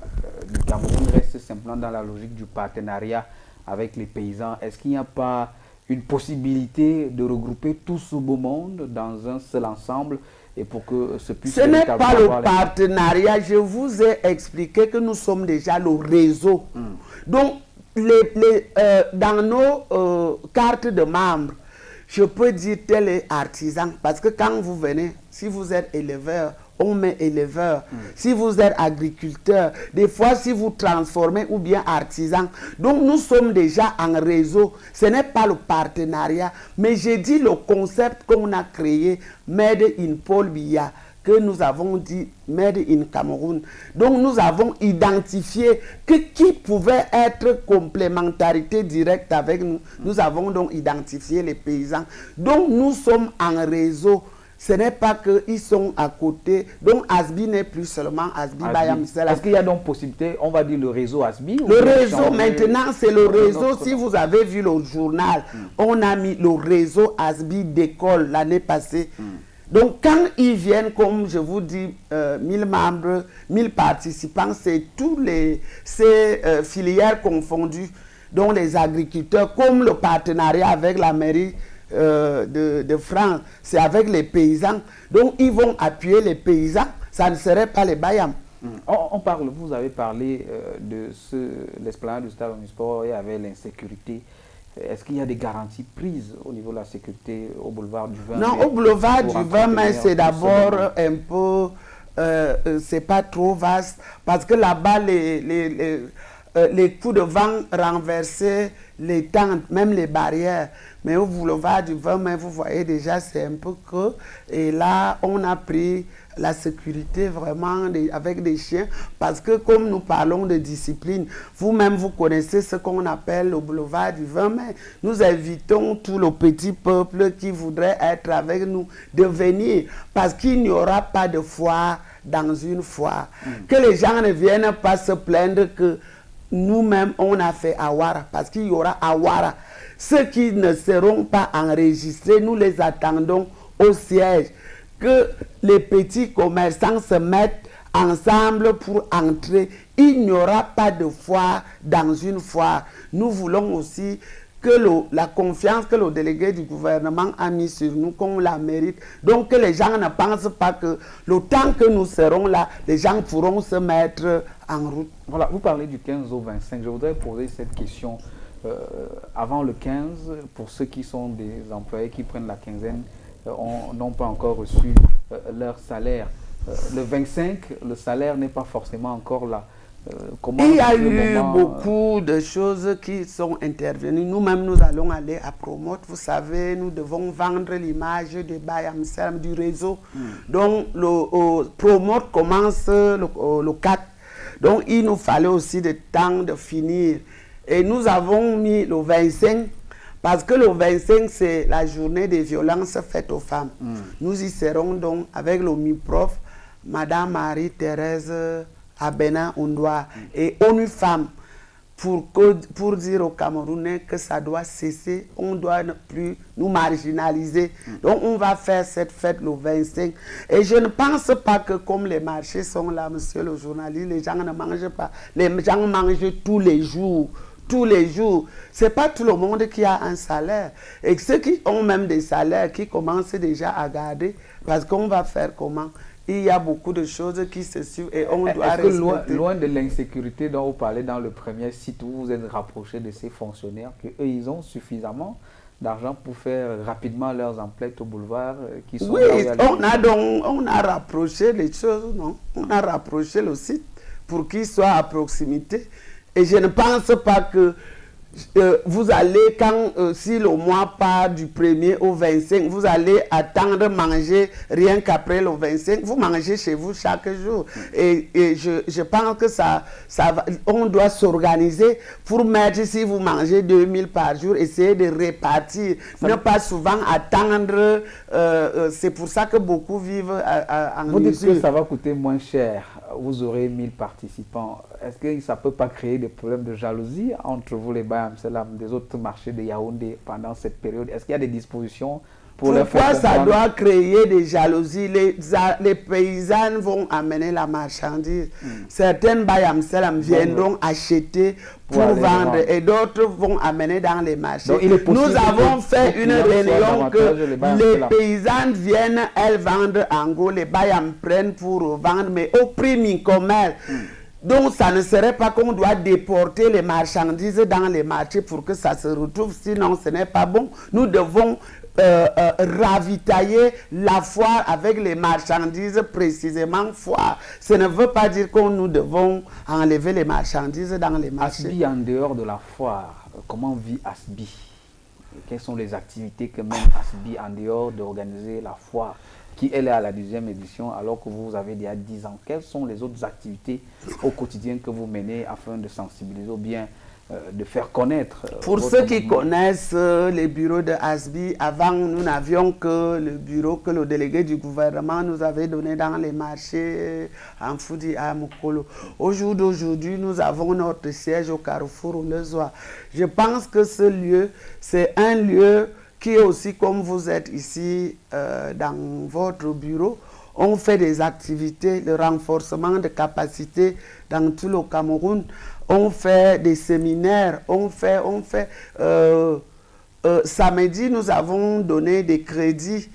du Cameroun, reste simplement dans la logique du partenariat avec les paysans? Est-ce qu'il n'y a pas une possibilité de regrouper tout ce beau monde dans un seul ensemble? Et pour que ce n'est pas le partenariat. Je vous ai expliqué que nous sommes déjà le réseau. Donc, dans nos cartes de membres, je peux dire tel est artisan. Parce que quand vous venez, si vous êtes éleveur, on met éleveur. Si vous êtes agriculteur, des fois si vous transformez ou bien artisan. Donc nous sommes déjà en réseau. Ce n'est pas le partenariat, mais j'ai dit le concept qu'on a créé, Made in Paul Biya, que nous avons dit Made in Cameroun. Donc nous avons identifié que qui pouvait être complémentarité directe avec nous. Nous avons donc identifié les paysans. Donc nous sommes en réseau. Ce n'est pas qu'ils sont à côté. Donc Asbi n'est plus seulement Asbi Bayam Selam. Est-ce qu'il y a donc possibilité, on va dire le réseau Asbi? Le réseau maintenant, c'est le réseau. Si vous avez vu le journal, on a mis le réseau Asbi d'école l'année passée. Donc quand ils viennent, comme je vous dis, 1000 membres, 1000 participants, c'est tous ces filières confondues, dont les agriculteurs, comme le partenariat avec la mairie de France, c'est avec les paysans. Donc ils vont appuyer les paysans, ça ne serait pas les Bayam. Vous avez parlé de l'esplanade du stade omnisport et avec l'insécurité. Est-ce qu'il y a des garanties prises au niveau de la sécurité au boulevard du 20 mai? Non, au boulevard du 20 mai, c'est d'abord un peu, c'est pas trop vaste, parce que là-bas, les coups de vent renversaient les tentes, même les barrières. Mais au boulevard du 20 mai, vous voyez déjà, c'est un peu creux. Et là, on a pris la sécurité vraiment avec des chiens. Parce que comme nous parlons de discipline, vous-même, vous connaissez ce qu'on appelle le boulevard du 20 mai. Nous invitons tout le petit peuple qui voudrait être avec nous de venir. Parce qu'il n'y aura pas de foire dans une foire. Que les gens ne viennent pas se plaindre que nous-mêmes, on a fait Awara. Parce qu'il y aura Awara. Ceux qui ne seront pas enregistrés, nous les attendons au siège. Que les petits commerçants se mettent ensemble pour entrer. Il n'y aura pas de foire dans une foire. Nous voulons aussi que la confiance que le délégué du gouvernement a mis sur nous, qu'on la mérite. Donc que les gens ne pensent pas que le temps que nous serons là, les gens pourront se mettre en route. Voilà, vous parlez du 15 au 25. Je voudrais poser cette question. Avant le 15, pour ceux qui sont des employés qui prennent la quinzaine, n'ont pas encore reçu leur salaire. Le 25, le salaire n'est pas forcément encore là. Il y a eu beaucoup de choses qui sont intervenues. Nous-mêmes, nous allons aller à Promote. Vous savez, nous devons vendre l'image de Bayam Selam du réseau. Donc, le Promote commence le 4. Donc, il nous fallait aussi le temps de finir. Et nous avons mis le 25, parce que le 25, c'est la journée des violences faites aux femmes. Nous y serons donc avec le MIPROF, Madame Marie-Thérèse Abena Ondoa et ONU Femmes, pour dire aux Camerounais que ça doit cesser, on ne doit plus nous marginaliser. Donc on va faire cette fête le 25. Et je ne pense pas que comme les marchés sont là, monsieur le journaliste, les gens ne mangent pas. Les gens mangent tous les jours. Tous les jours. Ce n'est pas tout le monde qui a un salaire. Et ceux qui ont même des salaires, qui commencent déjà à garder, parce qu'on va faire comment? Il y a beaucoup de choses qui se suivent et on doit respecter. Loin de l'insécurité dont vous parlez dans le premier site, vous vous êtes rapproché de ces fonctionnaires, qu'eux, ils ont suffisamment d'argent pour faire rapidement leurs emplettes au boulevard qui sont oui, on a rapproché les choses, non? On a rapproché le site pour qu'il soit à proximité. Et je ne pense pas que vous allez, si le mois part du 1er au 25, vous allez attendre manger rien qu'après le 25. Vous mangez chez vous chaque jour. Et je pense que ça va, on doit s'organiser pour mettre, si vous mangez 2000 par jour, essayer de répartir. Ne pas souvent attendre. C'est pour ça que beaucoup vivent en Vous dites que ça va coûter moins cher. Vous aurez 1000 participants. Est-ce que ça ne peut pas créer des problèmes de jalousie entre vous, les Bayam Selam, des autres marchés de Yaoundé pendant cette période? Est-ce qu'il y a des dispositions pour les faire comprendre? Pourquoi ça doit créer des jalousies? Les paysannes vont amener la marchandise. Certaines Bayam Selam viendront acheter pour vendre et d'autres vont amener dans les marchés. Nous avons fait une réunion que les paysannes viennent, elles vendent en gros, les Bayam prennent pour vendre, mais au prix mi-commerce. Donc, ça ne serait pas qu'on doit déporter les marchandises dans les marchés pour que ça se retrouve, sinon ce n'est pas bon. Nous devons ravitailler la foire avec les marchandises précisément foire. Ça ne veut pas dire que nous devons enlever les marchandises dans les marchés. Asbi en dehors de la foire, comment vit Asbi? Quelles sont les activités que mène Asbi en dehors d'organiser la foire? qui elle est à la 10e édition alors que vous avez déjà 10 ans. Quelles sont les autres activités au quotidien que vous menez afin de sensibiliser ou bien de faire connaître Pour ceux qui connaissent les bureaux de ASBI, avant nous n'avions que le bureau que le délégué du gouvernement nous avait donné dans les marchés en Foudi à Mukolo. Au jour d'aujourd'hui, nous avons notre siège au Carrefour ou le Zoa. Je pense que ce lieu, c'est un lieu qui est aussi comme vous êtes ici dans votre bureau. On fait des activités, le renforcement de capacités dans tout le Cameroun. On fait des séminaires, samedi, nous avons donné des crédits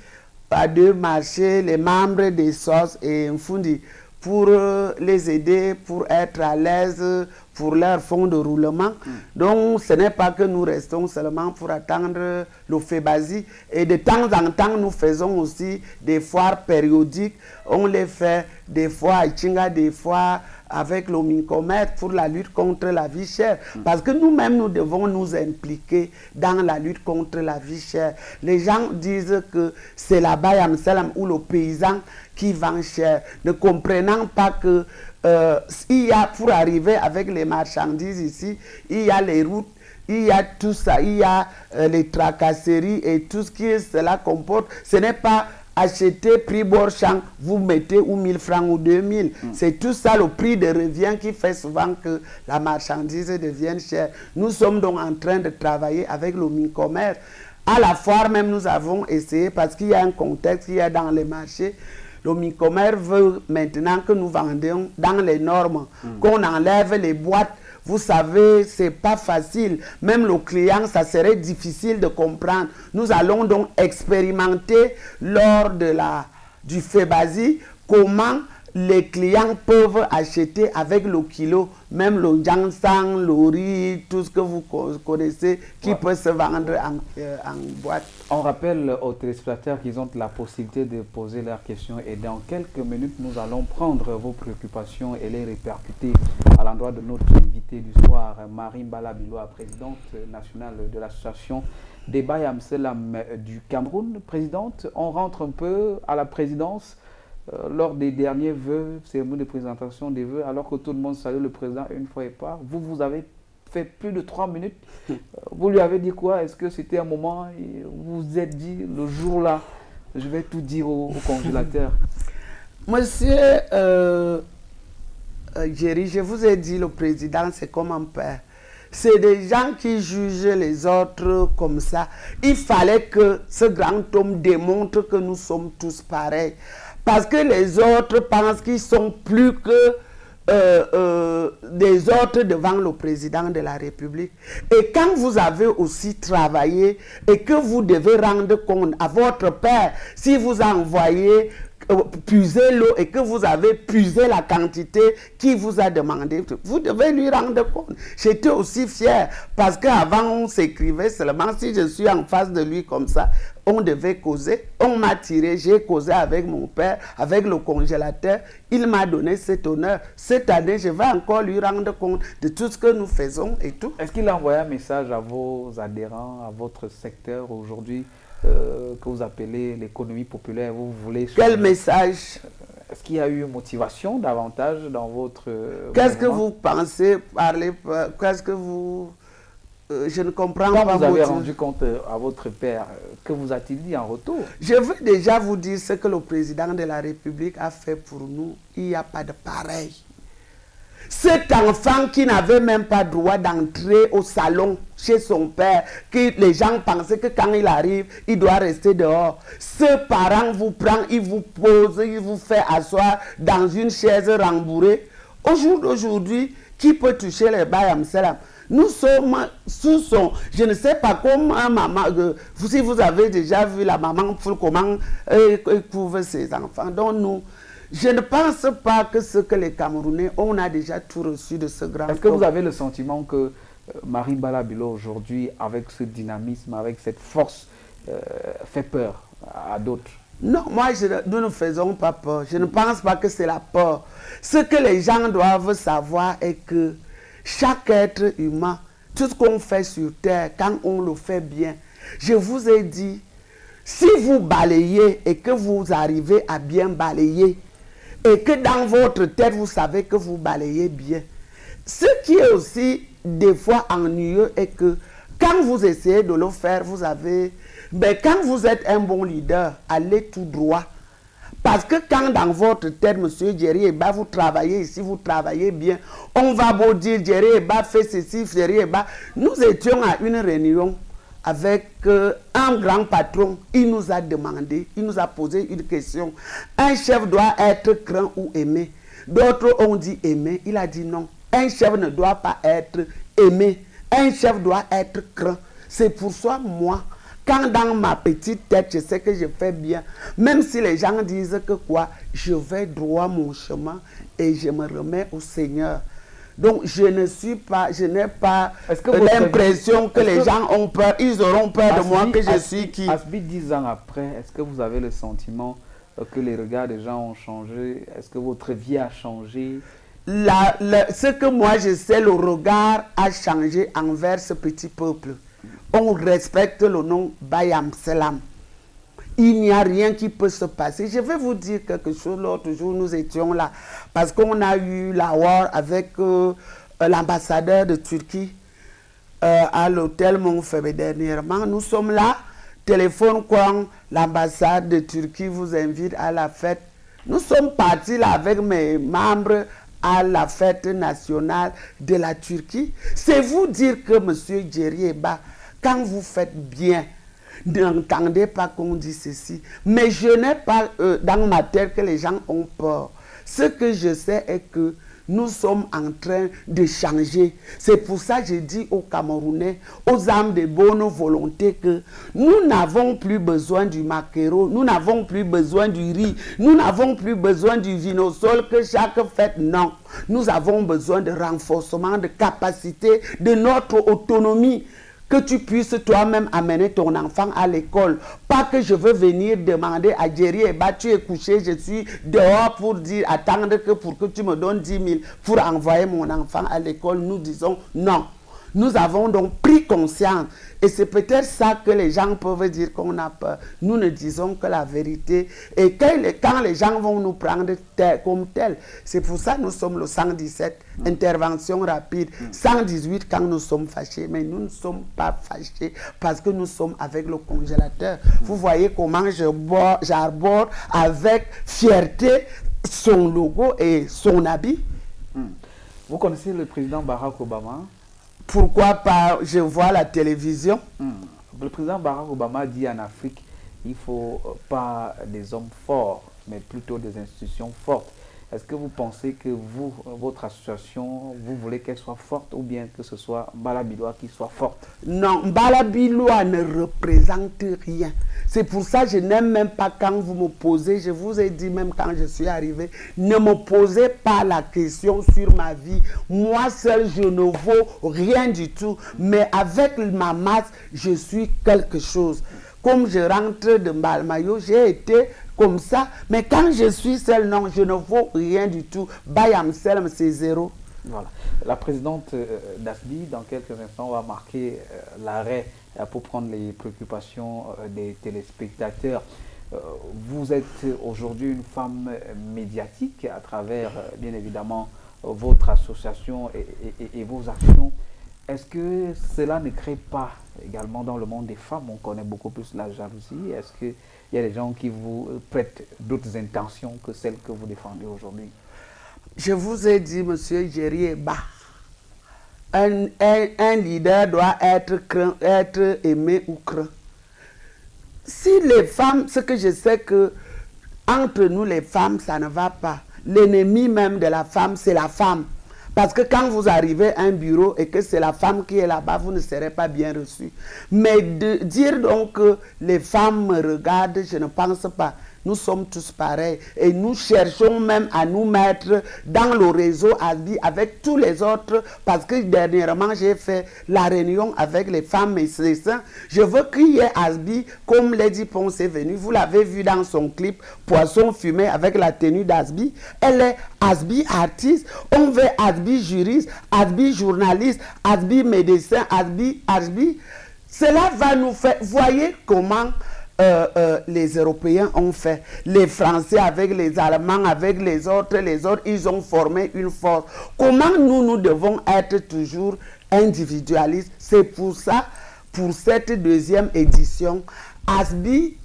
à 2 marchés, les membres des SOS et Mfundi, pour les aider, pour être à l'aise pour leur fonds de roulement. Donc, ce n'est pas que nous restons seulement pour attendre le FEBASI. Et de temps en temps, nous faisons aussi des foires périodiques. On les fait des fois à Tchinga, des fois avec le Mincommerce pour la lutte contre la vie chère. Parce que nous-mêmes, nous devons nous impliquer dans la lutte contre la vie chère. Les gens disent que c'est la Bayam Salam ou le paysan qui vend cher, ne comprenant pas que il y a, pour arriver avec les marchandises ici, il y a les routes, il y a tout ça, il y a les tracasseries et tout ce que cela comporte. Ce n'est pas acheter prix Borchamp, vous mettez ou 1000 francs ou 2000. C'est tout ça le prix de revient qui fait souvent que la marchandise devienne chère. Nous sommes donc en train de travailler avec le Mincommerce. À la foire même, nous avons essayé, parce qu'il y a un contexte, il y a dans les marchés. Le Mincommerce veut maintenant que nous vendions dans les normes, qu'on enlève les boîtes. Vous savez, ce n'est pas facile. Même le client, ça serait difficile de comprendre. Nous allons donc expérimenter lors du FEBASI comment les clients peuvent acheter avec le kilo, même le jansang, le riz, tout ce que vous connaissez, qui peut se vendre en boîte. On rappelle aux téléspectateurs qu'ils ont la possibilité de poser leurs questions et dans quelques minutes, nous allons prendre vos préoccupations et les répercuter à l'endroit de notre invitée du soir, Marie Mbala Biloa, présidente nationale de l'association des Bayam Selam du Cameroun. Présidente, on rentre un peu à la présidence. Lors des derniers vœux, cérémonie de présentation des vœux, alors que tout le monde salue le président une fois et part, vous avez fait plus de 3 minutes. Vous lui avez dit quoi? Est-ce que c'était un moment où vous vous êtes dit, le jour-là, je vais tout dire au congélateur? Monsieur Jerry, je vous ai dit, le président, c'est comme un père. C'est des gens qui jugent les autres comme ça. Il fallait que ce grand homme démontre que nous sommes tous pareils. Parce que les autres pensent qu'ils sont plus que des autres devant le président de la République. Et quand vous avez aussi travaillé et que vous devez rendre compte à votre père, si vous envoyez puiser l'eau et que vous avez puisé la quantité qu'il vous a demandé, vous devez lui rendre compte. J'étais aussi fier parce qu'avant on s'écrivait seulement, si je suis en face de lui comme ça, on devait causer, on m'a tiré, j'ai causé avec mon père, avec le congélateur, il m'a donné cet honneur. Cette année, je vais encore lui rendre compte de tout ce que nous faisons et tout. Est-ce qu'il a envoyé un message à vos adhérents, à votre secteur aujourd'hui, que vous appelez l'économie populaire, vous voulez... Quel message? Est-ce qu'il y a eu une motivation davantage dans votre... Qu'est-ce que vous pensez parler? Qu'est-ce que vous... je ne comprends pas. Quand vous avez rendu compte à votre père, que vous a-t-il dit en retour? Je veux déjà vous dire ce que le président de la République a fait pour nous. Il n'y a pas de pareil. Cet enfant qui n'avait même pas droit d'entrer au salon chez son père, que les gens pensaient que quand il arrive, il doit rester dehors. Ce parent vous prend, il vous pose, il vous fait asseoir dans une chaise rembourrée. Au jour d'aujourd'hui, qui peut toucher les Bayam Selam? Nous sommes sous son... Je ne sais pas comment maman... si vous avez déjà vu la maman, comment elle couvre ses enfants. Donc nous... Je ne pense pas que ce que les Camerounais, on a déjà tout reçu de ce grand... Est-ce que vous avez le sentiment que Marie Mbala Biloa aujourd'hui, avec ce dynamisme, avec cette force, fait peur à d'autres? Non, moi, nous ne faisons pas peur. Je ne pense pas que c'est la peur. Ce que les gens doivent savoir est que chaque être humain, tout ce qu'on fait sur terre, quand on le fait bien, je vous ai dit, Si vous balayez et que vous arrivez à bien balayer, et que dans votre tête, vous savez que vous balayez bien, ce qui est aussi des fois ennuyeux est que quand vous essayez de le faire, vous avez... Mais quand vous êtes un bon leader, allez tout droit. Parce que quand dans votre tête, M. Jerry Eba, vous travaillez ici, vous travaillez bien, on va vous dire Jerry Eba fait ceci, Jerry Eba. Nous étions à une réunion avec un grand patron. Il nous a demandé, il nous a posé une question. Un chef doit être craint ou aimé. D'autres ont dit aimé. Il a dit non. Un chef ne doit pas être aimé. Un chef doit être craint. C'est pour ça, moi, quand dans ma petite tête, je sais que je fais bien, même si les gens disent que quoi, je vais droit mon chemin et je me remets au Seigneur. Donc, je n'ai pas l'impression que les gens ont peur, ils auront peur de moi, que je suis qui. Asbi, 10 ans après, est-ce que vous avez le sentiment que les regards des gens ont changé? Est-ce que votre vie a changé? Ce que moi je sais, le regard a changé envers ce petit peuple. On respecte le nom Bayam Selam. Il n'y a rien qui peut se passer. Je vais vous dire quelque chose. L'autre jour, nous étions là parce qu'on a eu la war avec l'ambassadeur de Turquie à l'hôtel Montfebé dernièrement. Nous sommes là. Téléphone quand l'ambassade de Turquie vous invite à la fête. Nous sommes partis là avec mes membres à la fête nationale de la Turquie. C'est vous dire que M. Jerry Eba, quand vous faites bien, n'entendez pas qu'on dit ceci. Mais je n'ai pas dans ma tête que les gens ont peur. Ce que je sais est que nous sommes en train de changer. C'est pour ça que je dis aux Camerounais, aux âmes de bonne volonté que nous n'avons plus besoin du maquereau, nous n'avons plus besoin du riz, nous n'avons plus besoin du vinosol que chaque fête, non. Nous avons besoin de renforcement, de capacité, de notre autonomie. Que tu puisses toi-même amener ton enfant à l'école. Pas que je veux venir demander à Jerry Eba, tu es couché, je suis dehors pour dire, attendre que pour que tu me donnes 10 000 pour envoyer mon enfant à l'école. Nous disons non. Nous avons donc pris conscience. Et c'est peut-être ça que les gens peuvent dire qu'on a peur. Nous ne disons que la vérité. Et quand les gens vont nous prendre comme tel, c'est pour ça que nous sommes le 117, intervention rapide. 118 quand nous sommes fâchés. Mais nous ne sommes pas fâchés parce que nous sommes avec le congélateur. Vous voyez comment j'arbore avec fierté son logo et son habit. Vous connaissez le président Barack Obama? Pourquoi pas? Je vois la télévision. Le président Barack Obama dit en Afrique, il ne faut pas des hommes forts, mais plutôt des institutions fortes. Est-ce que vous pensez que vous, votre association, vous voulez qu'elle soit forte ou bien que ce soit Mbala Billois qui soit forte? Non, Mbala Billois ne représente rien. C'est pour ça que je n'aime même pas quand vous me posez, je vous ai dit même quand je suis arrivé, ne me posez pas la question sur ma vie. Moi seul, je ne vaux rien du tout. Mais avec ma masse, je suis quelque chose. Comme je rentre de Mbalmayo, j'ai été comme ça. Mais quand je suis seul, non, je ne vaux rien du tout. Bayam Selm, c'est zéro. Voilà. La présidente d'ASBI, dans quelques instants, va marquer l'arrêt pour prendre les préoccupations des téléspectateurs. Vous êtes aujourd'hui une femme médiatique à travers, bien évidemment, votre association et vos actions. Est-ce que cela ne crée pas également dans le monde des femmes, on connaît beaucoup plus la jalousie? Est-ce qu'il y a des gens qui vous prêtent d'autres intentions que celles que vous défendez aujourd'hui? Je vous ai dit, M. Jerry Eba, un leader doit être aimé ou craint. Si les femmes, ce que je sais que entre nous les femmes, ça ne va pas. L'ennemi même de la femme, c'est la femme. Parce que quand vous arrivez à un bureau et que c'est la femme qui est là-bas, vous ne serez pas bien reçu. Mais de dire donc que les femmes me regardent, je ne pense pas. Nous sommes tous pareils et nous cherchons même à nous mettre dans le réseau ASBI avec tous les autres parce que dernièrement j'ai fait la réunion avec les femmes médecins. Je veux qu'il y ait ASBI comme Lady Ponce est venue. Vous l'avez vu dans son clip Poisson fumé avec la tenue d'ASBI. Elle est ASBI artiste. On veut ASBI juriste, ASBI journaliste, ASBI médecin, ASBI. Cela va nous faire... Voyez comment... les Européens ont fait. Les Français avec les Allemands, avec les autres, ils ont formé une force. Comment nous devons être toujours individualistes? C'est pour ça, pour cette deuxième édition, ASBI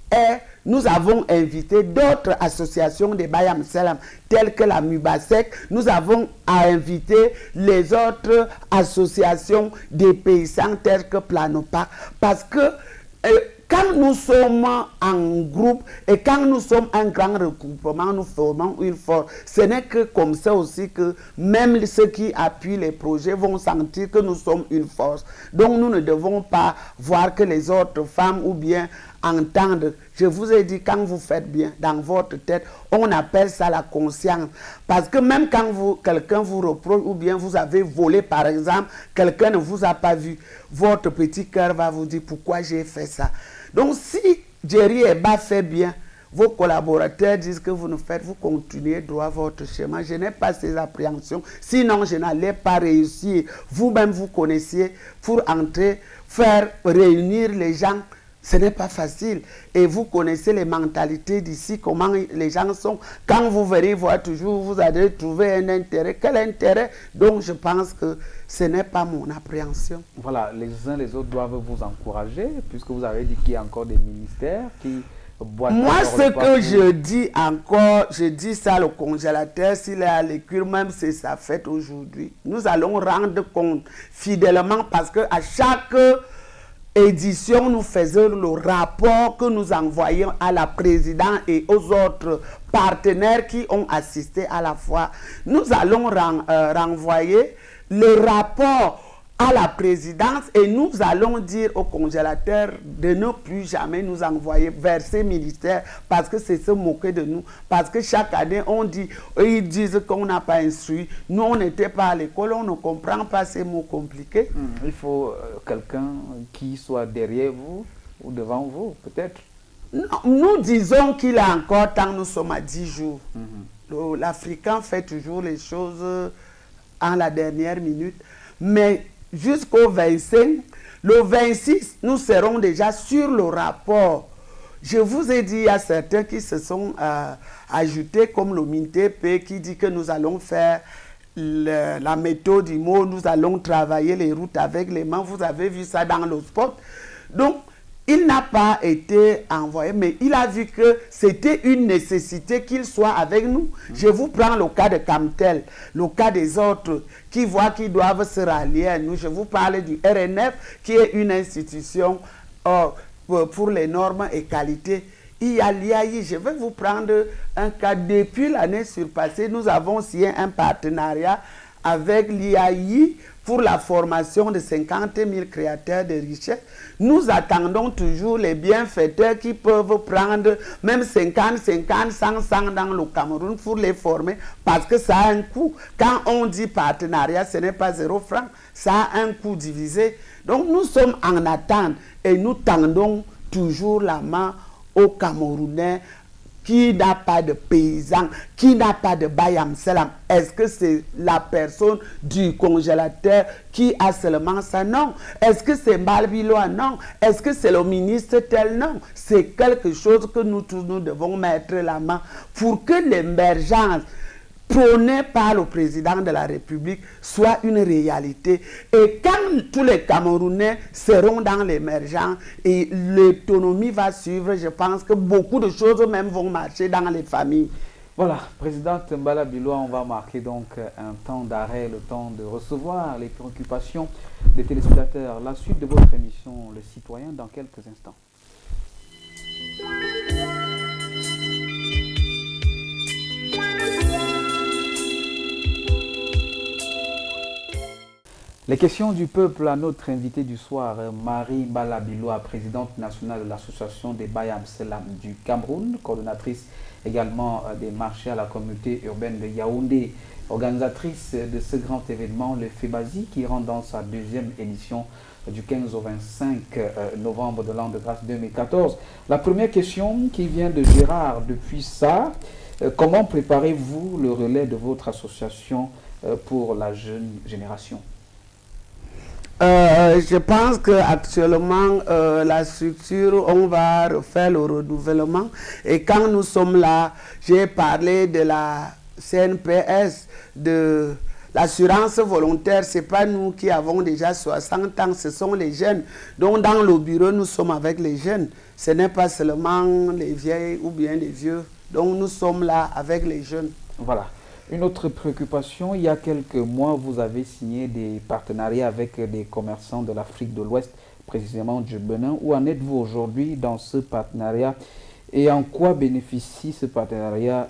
nous avons invité d'autres associations de Bayam Salam, telles que la Mubasek. Nous avons invité les autres associations des paysans, telles que Planopa, parce que quand nous sommes en groupe et quand nous sommes un grand regroupement, nous formons une force. Ce n'est que comme ça aussi que même ceux qui appuient les projets vont sentir que nous sommes une force. Donc nous ne devons pas voir que les autres femmes ou bien entendre. Je vous ai dit, quand vous faites bien dans votre tête, on appelle ça la conscience. Parce que même quand quelqu'un vous reproche ou bien vous avez volé par exemple, quelqu'un ne vous a pas vu, votre petit cœur va vous dire pourquoi j'ai fait ça. Donc si Jerry Eba fait bien, vos collaborateurs disent que vous ne faites, vous continuez droit votre chemin. Je n'ai pas ces appréhensions, sinon je n'allais pas réussir. Vous-même vous connaissiez pour entrer, faire réunir les gens. Ce n'est pas facile. Et vous connaissez les mentalités d'ici, comment les gens sont. Quand vous verrez voir toujours, vous allez trouver un intérêt. Quel intérêt? Donc je pense que ce n'est pas mon appréhension. Voilà, les uns les autres doivent vous encourager, puisque vous avez dit qu'il y a encore des ministères qui boivent. Moi, ce que je dis encore, je dis ça, le congélateur, s'il est à l'écure, même si ça fait aujourd'hui, nous allons rendre compte fidèlement parce qu'à chaque édition, nous faisons le rapport que nous envoyons à la présidente et aux autres partenaires qui ont assisté à la fois. Nous allons renvoyer le rapport à la présidence et nous allons dire au congélateur de ne plus jamais nous envoyer vers ces ministères parce que c'est se moquer de nous. Parce que chaque année, on dit, ils disent qu'on n'a pas instruit. Nous, on n'était pas à l'école, on ne comprend pas ces mots compliqués. Il faut quelqu'un qui soit derrière vous ou devant vous, peut-être. Non, nous disons qu'il a encore temps, nous sommes à 10 jours. L'Africain fait toujours les choses en la dernière minute. Mais jusqu'au 25, le 26, nous serons déjà sur le rapport. Je vous ai dit, il y a certains qui se sont ajoutés, comme le MINTP, qui dit que nous allons faire la méthode IMO, nous allons travailler les routes avec les mains. Vous avez vu ça dans le spot. Donc, il n'a pas été envoyé, mais il a vu que c'était une nécessité qu'il soit avec nous. Je vous prends le cas de Camtel, le cas des autres qui voient qu'ils doivent se rallier à nous. Je vous parle du RNF, qui est une institution pour les normes et qualité. Il y a l'IAI. Je vais vous prendre un cas. Depuis l'année surpassée, nous avons signé un partenariat avec l'IAI pour la formation de 50 000 créateurs de richesse. Nous attendons toujours les bienfaiteurs qui peuvent prendre même 50, 50, 100, 100 dans le Cameroun pour les former parce que ça a un coût. Quand on dit partenariat, ce n'est pas 0 franc, ça a un coût divisé. Donc nous sommes en attente et nous tendons toujours la main aux Camerounais qui n'a pas de paysan, qui n'a pas de Bayam Salam. Est-ce que c'est la personne du congélateur qui a seulement ça? Non. Est-ce que c'est Balbiloa? Non. Est-ce que c'est le ministre tel? Non. C'est quelque chose que nous tous nous devons mettre la main pour que l'émergence prônée par le président de la République soit une réalité. Et quand tous les Camerounais seront dans l'émergence et l'autonomie va suivre, je pense que beaucoup de choses même vont marcher dans les familles. Voilà, présidente Mbala Biloa, on va marquer donc un temps d'arrêt, le temps de recevoir les préoccupations des téléspectateurs. La suite de votre émission, Le Citoyen, dans quelques instants. Les questions du peuple à notre invité du soir, Marie Mbala Biloa, présidente nationale de l'association des Bayam Salam du Cameroun, coordonnatrice également des marchés à la communauté urbaine de Yaoundé, organisatrice de ce grand événement, le FEBAZI, qui rentre dans sa deuxième édition du 15 au 25 novembre de l'an de grâce 2014. La première question qui vient de Gérard depuis ça, comment préparez-vous le relais de votre association pour la jeune génération? Je pense qu'actuellement, la structure, on va refaire le renouvellement. Et quand nous sommes là, j'ai parlé de la CNPS, de l'assurance volontaire. Ce n'est pas nous qui avons déjà 60 ans, ce sont les jeunes. Donc dans le bureau, nous sommes avec les jeunes. Ce n'est pas seulement les vieilles ou bien les vieux. Donc nous sommes là avec les jeunes. Voilà. Une autre préoccupation, il y a quelques mois, vous avez signé des partenariats avec des commerçants de l'Afrique de l'Ouest, précisément du Bénin. Où en êtes-vous aujourd'hui dans ce partenariat et en quoi bénéficie ce partenariat,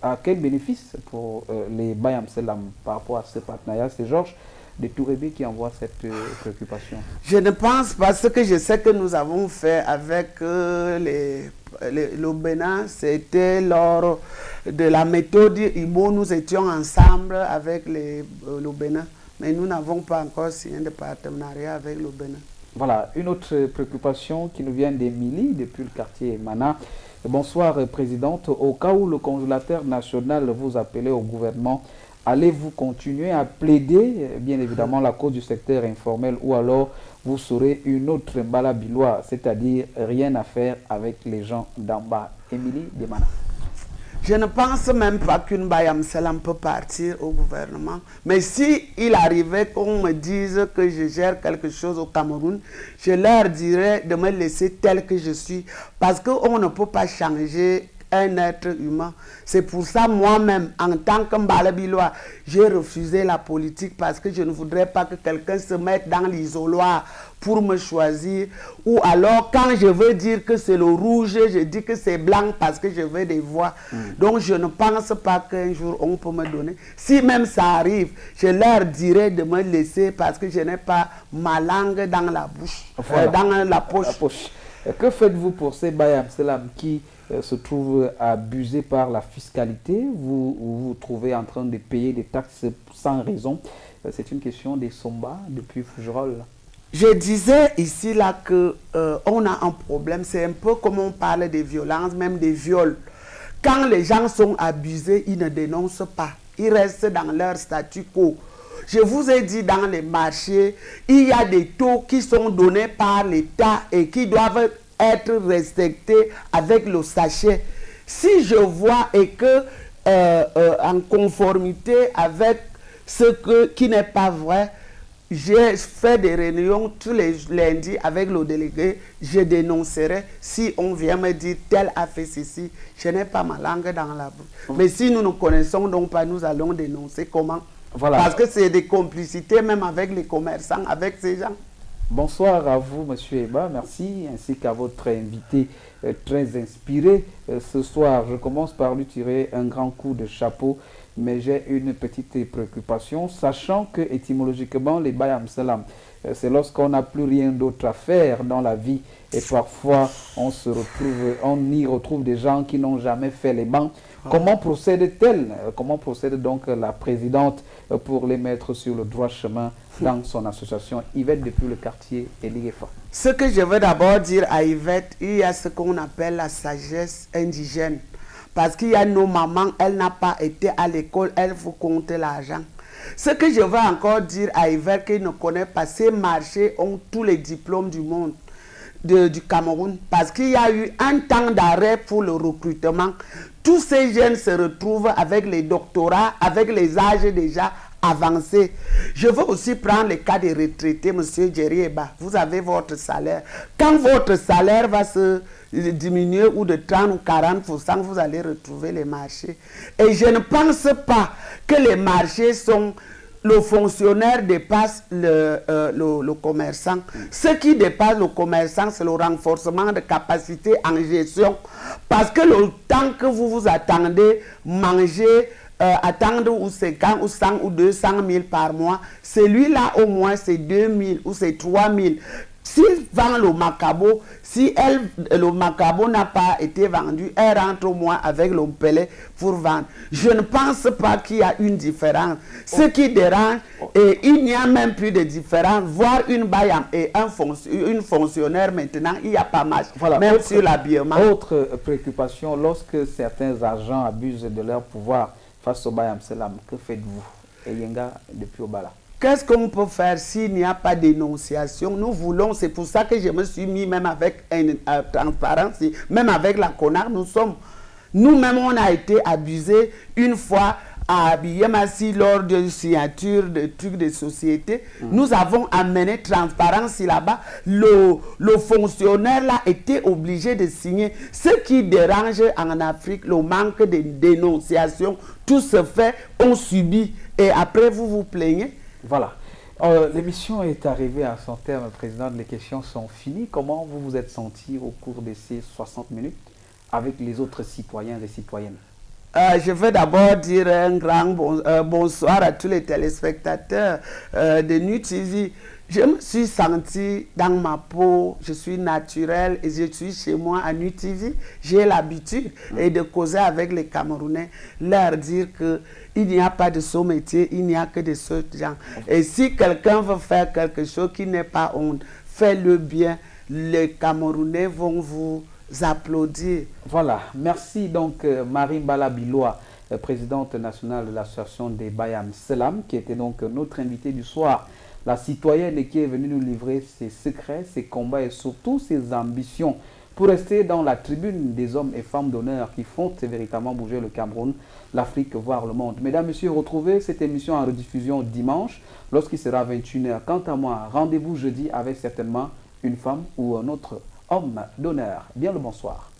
à quel bénéfice pour les Bayam Selam par rapport à ce partenariat? C'est Georges de Tourebé qui envoie cette préoccupation. Je ne pense pas. Ce que je sais que nous avons fait avec le Bénin, c'était lors de la méthode IMO. Nous étions ensemble avec le Bénin, mais nous n'avons pas encore signé de partenariat avec le Bénin. Voilà, une autre préoccupation qui nous vient d'Émilie, depuis le quartier Mana. Bonsoir, Présidente. Au cas où le consulateur national vous appelait au gouvernement, allez-vous continuer à plaider, bien évidemment, la cause du secteur informel ou alors vous serez une autre Mbala-Bilois, c'est-à-dire rien à faire avec les gens d'en bas? Émilie Demana. Je ne pense même pas qu'une Bayam Salam peut partir au gouvernement. Mais si il arrivait qu'on me dise que je gère quelque chose au Cameroun, je leur dirais de me laisser tel que je suis. Parce qu'on ne peut pas changer un être humain. C'est pour ça, moi-même, en tant que Mbala-Bilois, j'ai refusé la politique parce que je ne voudrais pas que quelqu'un se mette dans l'isoloir pour me choisir. Ou alors, quand je veux dire que c'est le rouge, je dis que c'est blanc parce que je veux des voix. Donc, je ne pense pas qu'un jour, on peut me donner. Si même ça arrive, je leur dirais de me laisser parce que je n'ai pas ma langue dans la bouche, voilà. Dans la poche. Que faites-vous pour ces Bayam Selam qui se trouvent abusés par la fiscalité? Vous vous trouvez en train de payer des taxes sans raison. C'est une question des Somba depuis Fougerolles. Je disais ici là que on a un problème. C'est un peu comme on parle des violences, même des viols. Quand les gens sont abusés, ils ne dénoncent pas. Ils restent dans leur statu quo. Je vous ai dit, dans les marchés, il y a des taux qui sont donnés par l'État et qui doivent être respectés avec le sachet. Si je vois et que, en conformité avec ce qui n'est pas vrai, j'ai fait des réunions tous les lundis avec le délégué, je dénoncerai si on vient me dire tel a fait ceci, je n'ai pas ma langue dans la bouche. Mais si nous ne connaissons donc pas, nous allons dénoncer comment? Voilà. Parce que c'est des complicités même avec les commerçants, avec ces gens. Bonsoir à vous, Monsieur Eba, merci, ainsi qu'à votre invité très inspiré ce soir. Je commence par lui tirer un grand coup de chapeau, mais j'ai une petite préoccupation, sachant que étymologiquement, les Bayam Salam, c'est lorsqu'on n'a plus rien d'autre à faire dans la vie et parfois on y retrouve des gens qui n'ont jamais fait les bancs. Comment procède-t-elle? Comment procède donc la présidente pour les mettre sur le droit chemin dans son association Yvette depuis le quartier Eligefa? Ce que je veux d'abord dire à Yvette, il y a ce qu'on appelle la sagesse indigène. Parce qu'il y a nos mamans, elle n'a pas été à l'école, elle faut compter l'argent. Ce que je veux encore dire à Yvette qui ne connaît pas, ces marchés ont tous les diplômes du monde. Du Cameroun, parce qu'il y a eu un temps d'arrêt pour le recrutement. Tous ces jeunes se retrouvent avec les doctorats, avec les âges déjà avancés. Je veux aussi prendre le cas des retraités, monsieur Djerieba. Vous avez votre salaire. Quand votre salaire va se diminuer ou de 30 ou 40%, vous allez retrouver les marchés. Et je ne pense pas que les marchés sont... Le fonctionnaire dépasse le commerçant. Ce qui dépasse le commerçant, c'est le renforcement de capacité en gestion. Parce que le temps que vous vous attendez, manger, attendre ou 50 ou 100 ou 200 000 par mois, celui-là au moins c'est 2 000 ou c'est 3 000. S'il vend le macabo, si le macabo n'a pas été vendu, elle rentre au moins avec le pellet pour vendre. Je ne pense pas qu'il y a une différence. Ce qui dérange, et il n'y a même plus de différence. Voir une Bayam et une fonctionnaire maintenant, il n'y a pas match. Voilà. Même sur l'habillement. Autre préoccupation, lorsque certains agents abusent de leur pouvoir face au Bayam Selam, que faites-vous? Et Yenga depuis Obala. Qu'est-ce qu'on peut faire s'il n'y a pas d'énonciation? Nous voulons, c'est pour ça que je me suis mis même avec transparence, même avec la CONAR, nous-mêmes on a été abusés une fois à Biyamassi lors d'une signature de trucs de société. Nous avons amené transparence là-bas. Le fonctionnaire là était obligé de signer. Ce qui dérange en Afrique, le manque de dénonciation, tout se fait, on subit. Et après, vous vous plaignez. Voilà. L'émission est arrivée à son terme, Président. Les questions sont finies. Comment vous vous êtes senti au cours de ces 60 minutes avec les autres citoyens et citoyennes? Je veux d'abord dire un grand bonsoir à tous les téléspectateurs de NUTV. Je me suis senti dans ma peau, je suis naturel et je suis chez moi à NUTV. J'ai l'habitude de causer avec les Camerounais, leur dire qu'il n'y a pas de ce métier, il n'y a que de ce genre. Et si quelqu'un veut faire quelque chose qui n'est pas honte, fais-le bien. Les Camerounais vont vous applaudir. Voilà, merci donc Marie Mbala Biloa, présidente nationale de l'association des Bayam Selam, qui était donc notre invitée du soir, la citoyenne qui est venue nous livrer ses secrets, ses combats et surtout ses ambitions pour rester dans la tribune des hommes et femmes d'honneur qui font véritablement bouger le Cameroun, l'Afrique, voire le monde. Mesdames, Messieurs, retrouvez cette émission en rediffusion dimanche lorsqu'il sera 21h. Quant à moi, rendez-vous jeudi avec certainement une femme ou un autre homme d'honneur. Bien le bonsoir.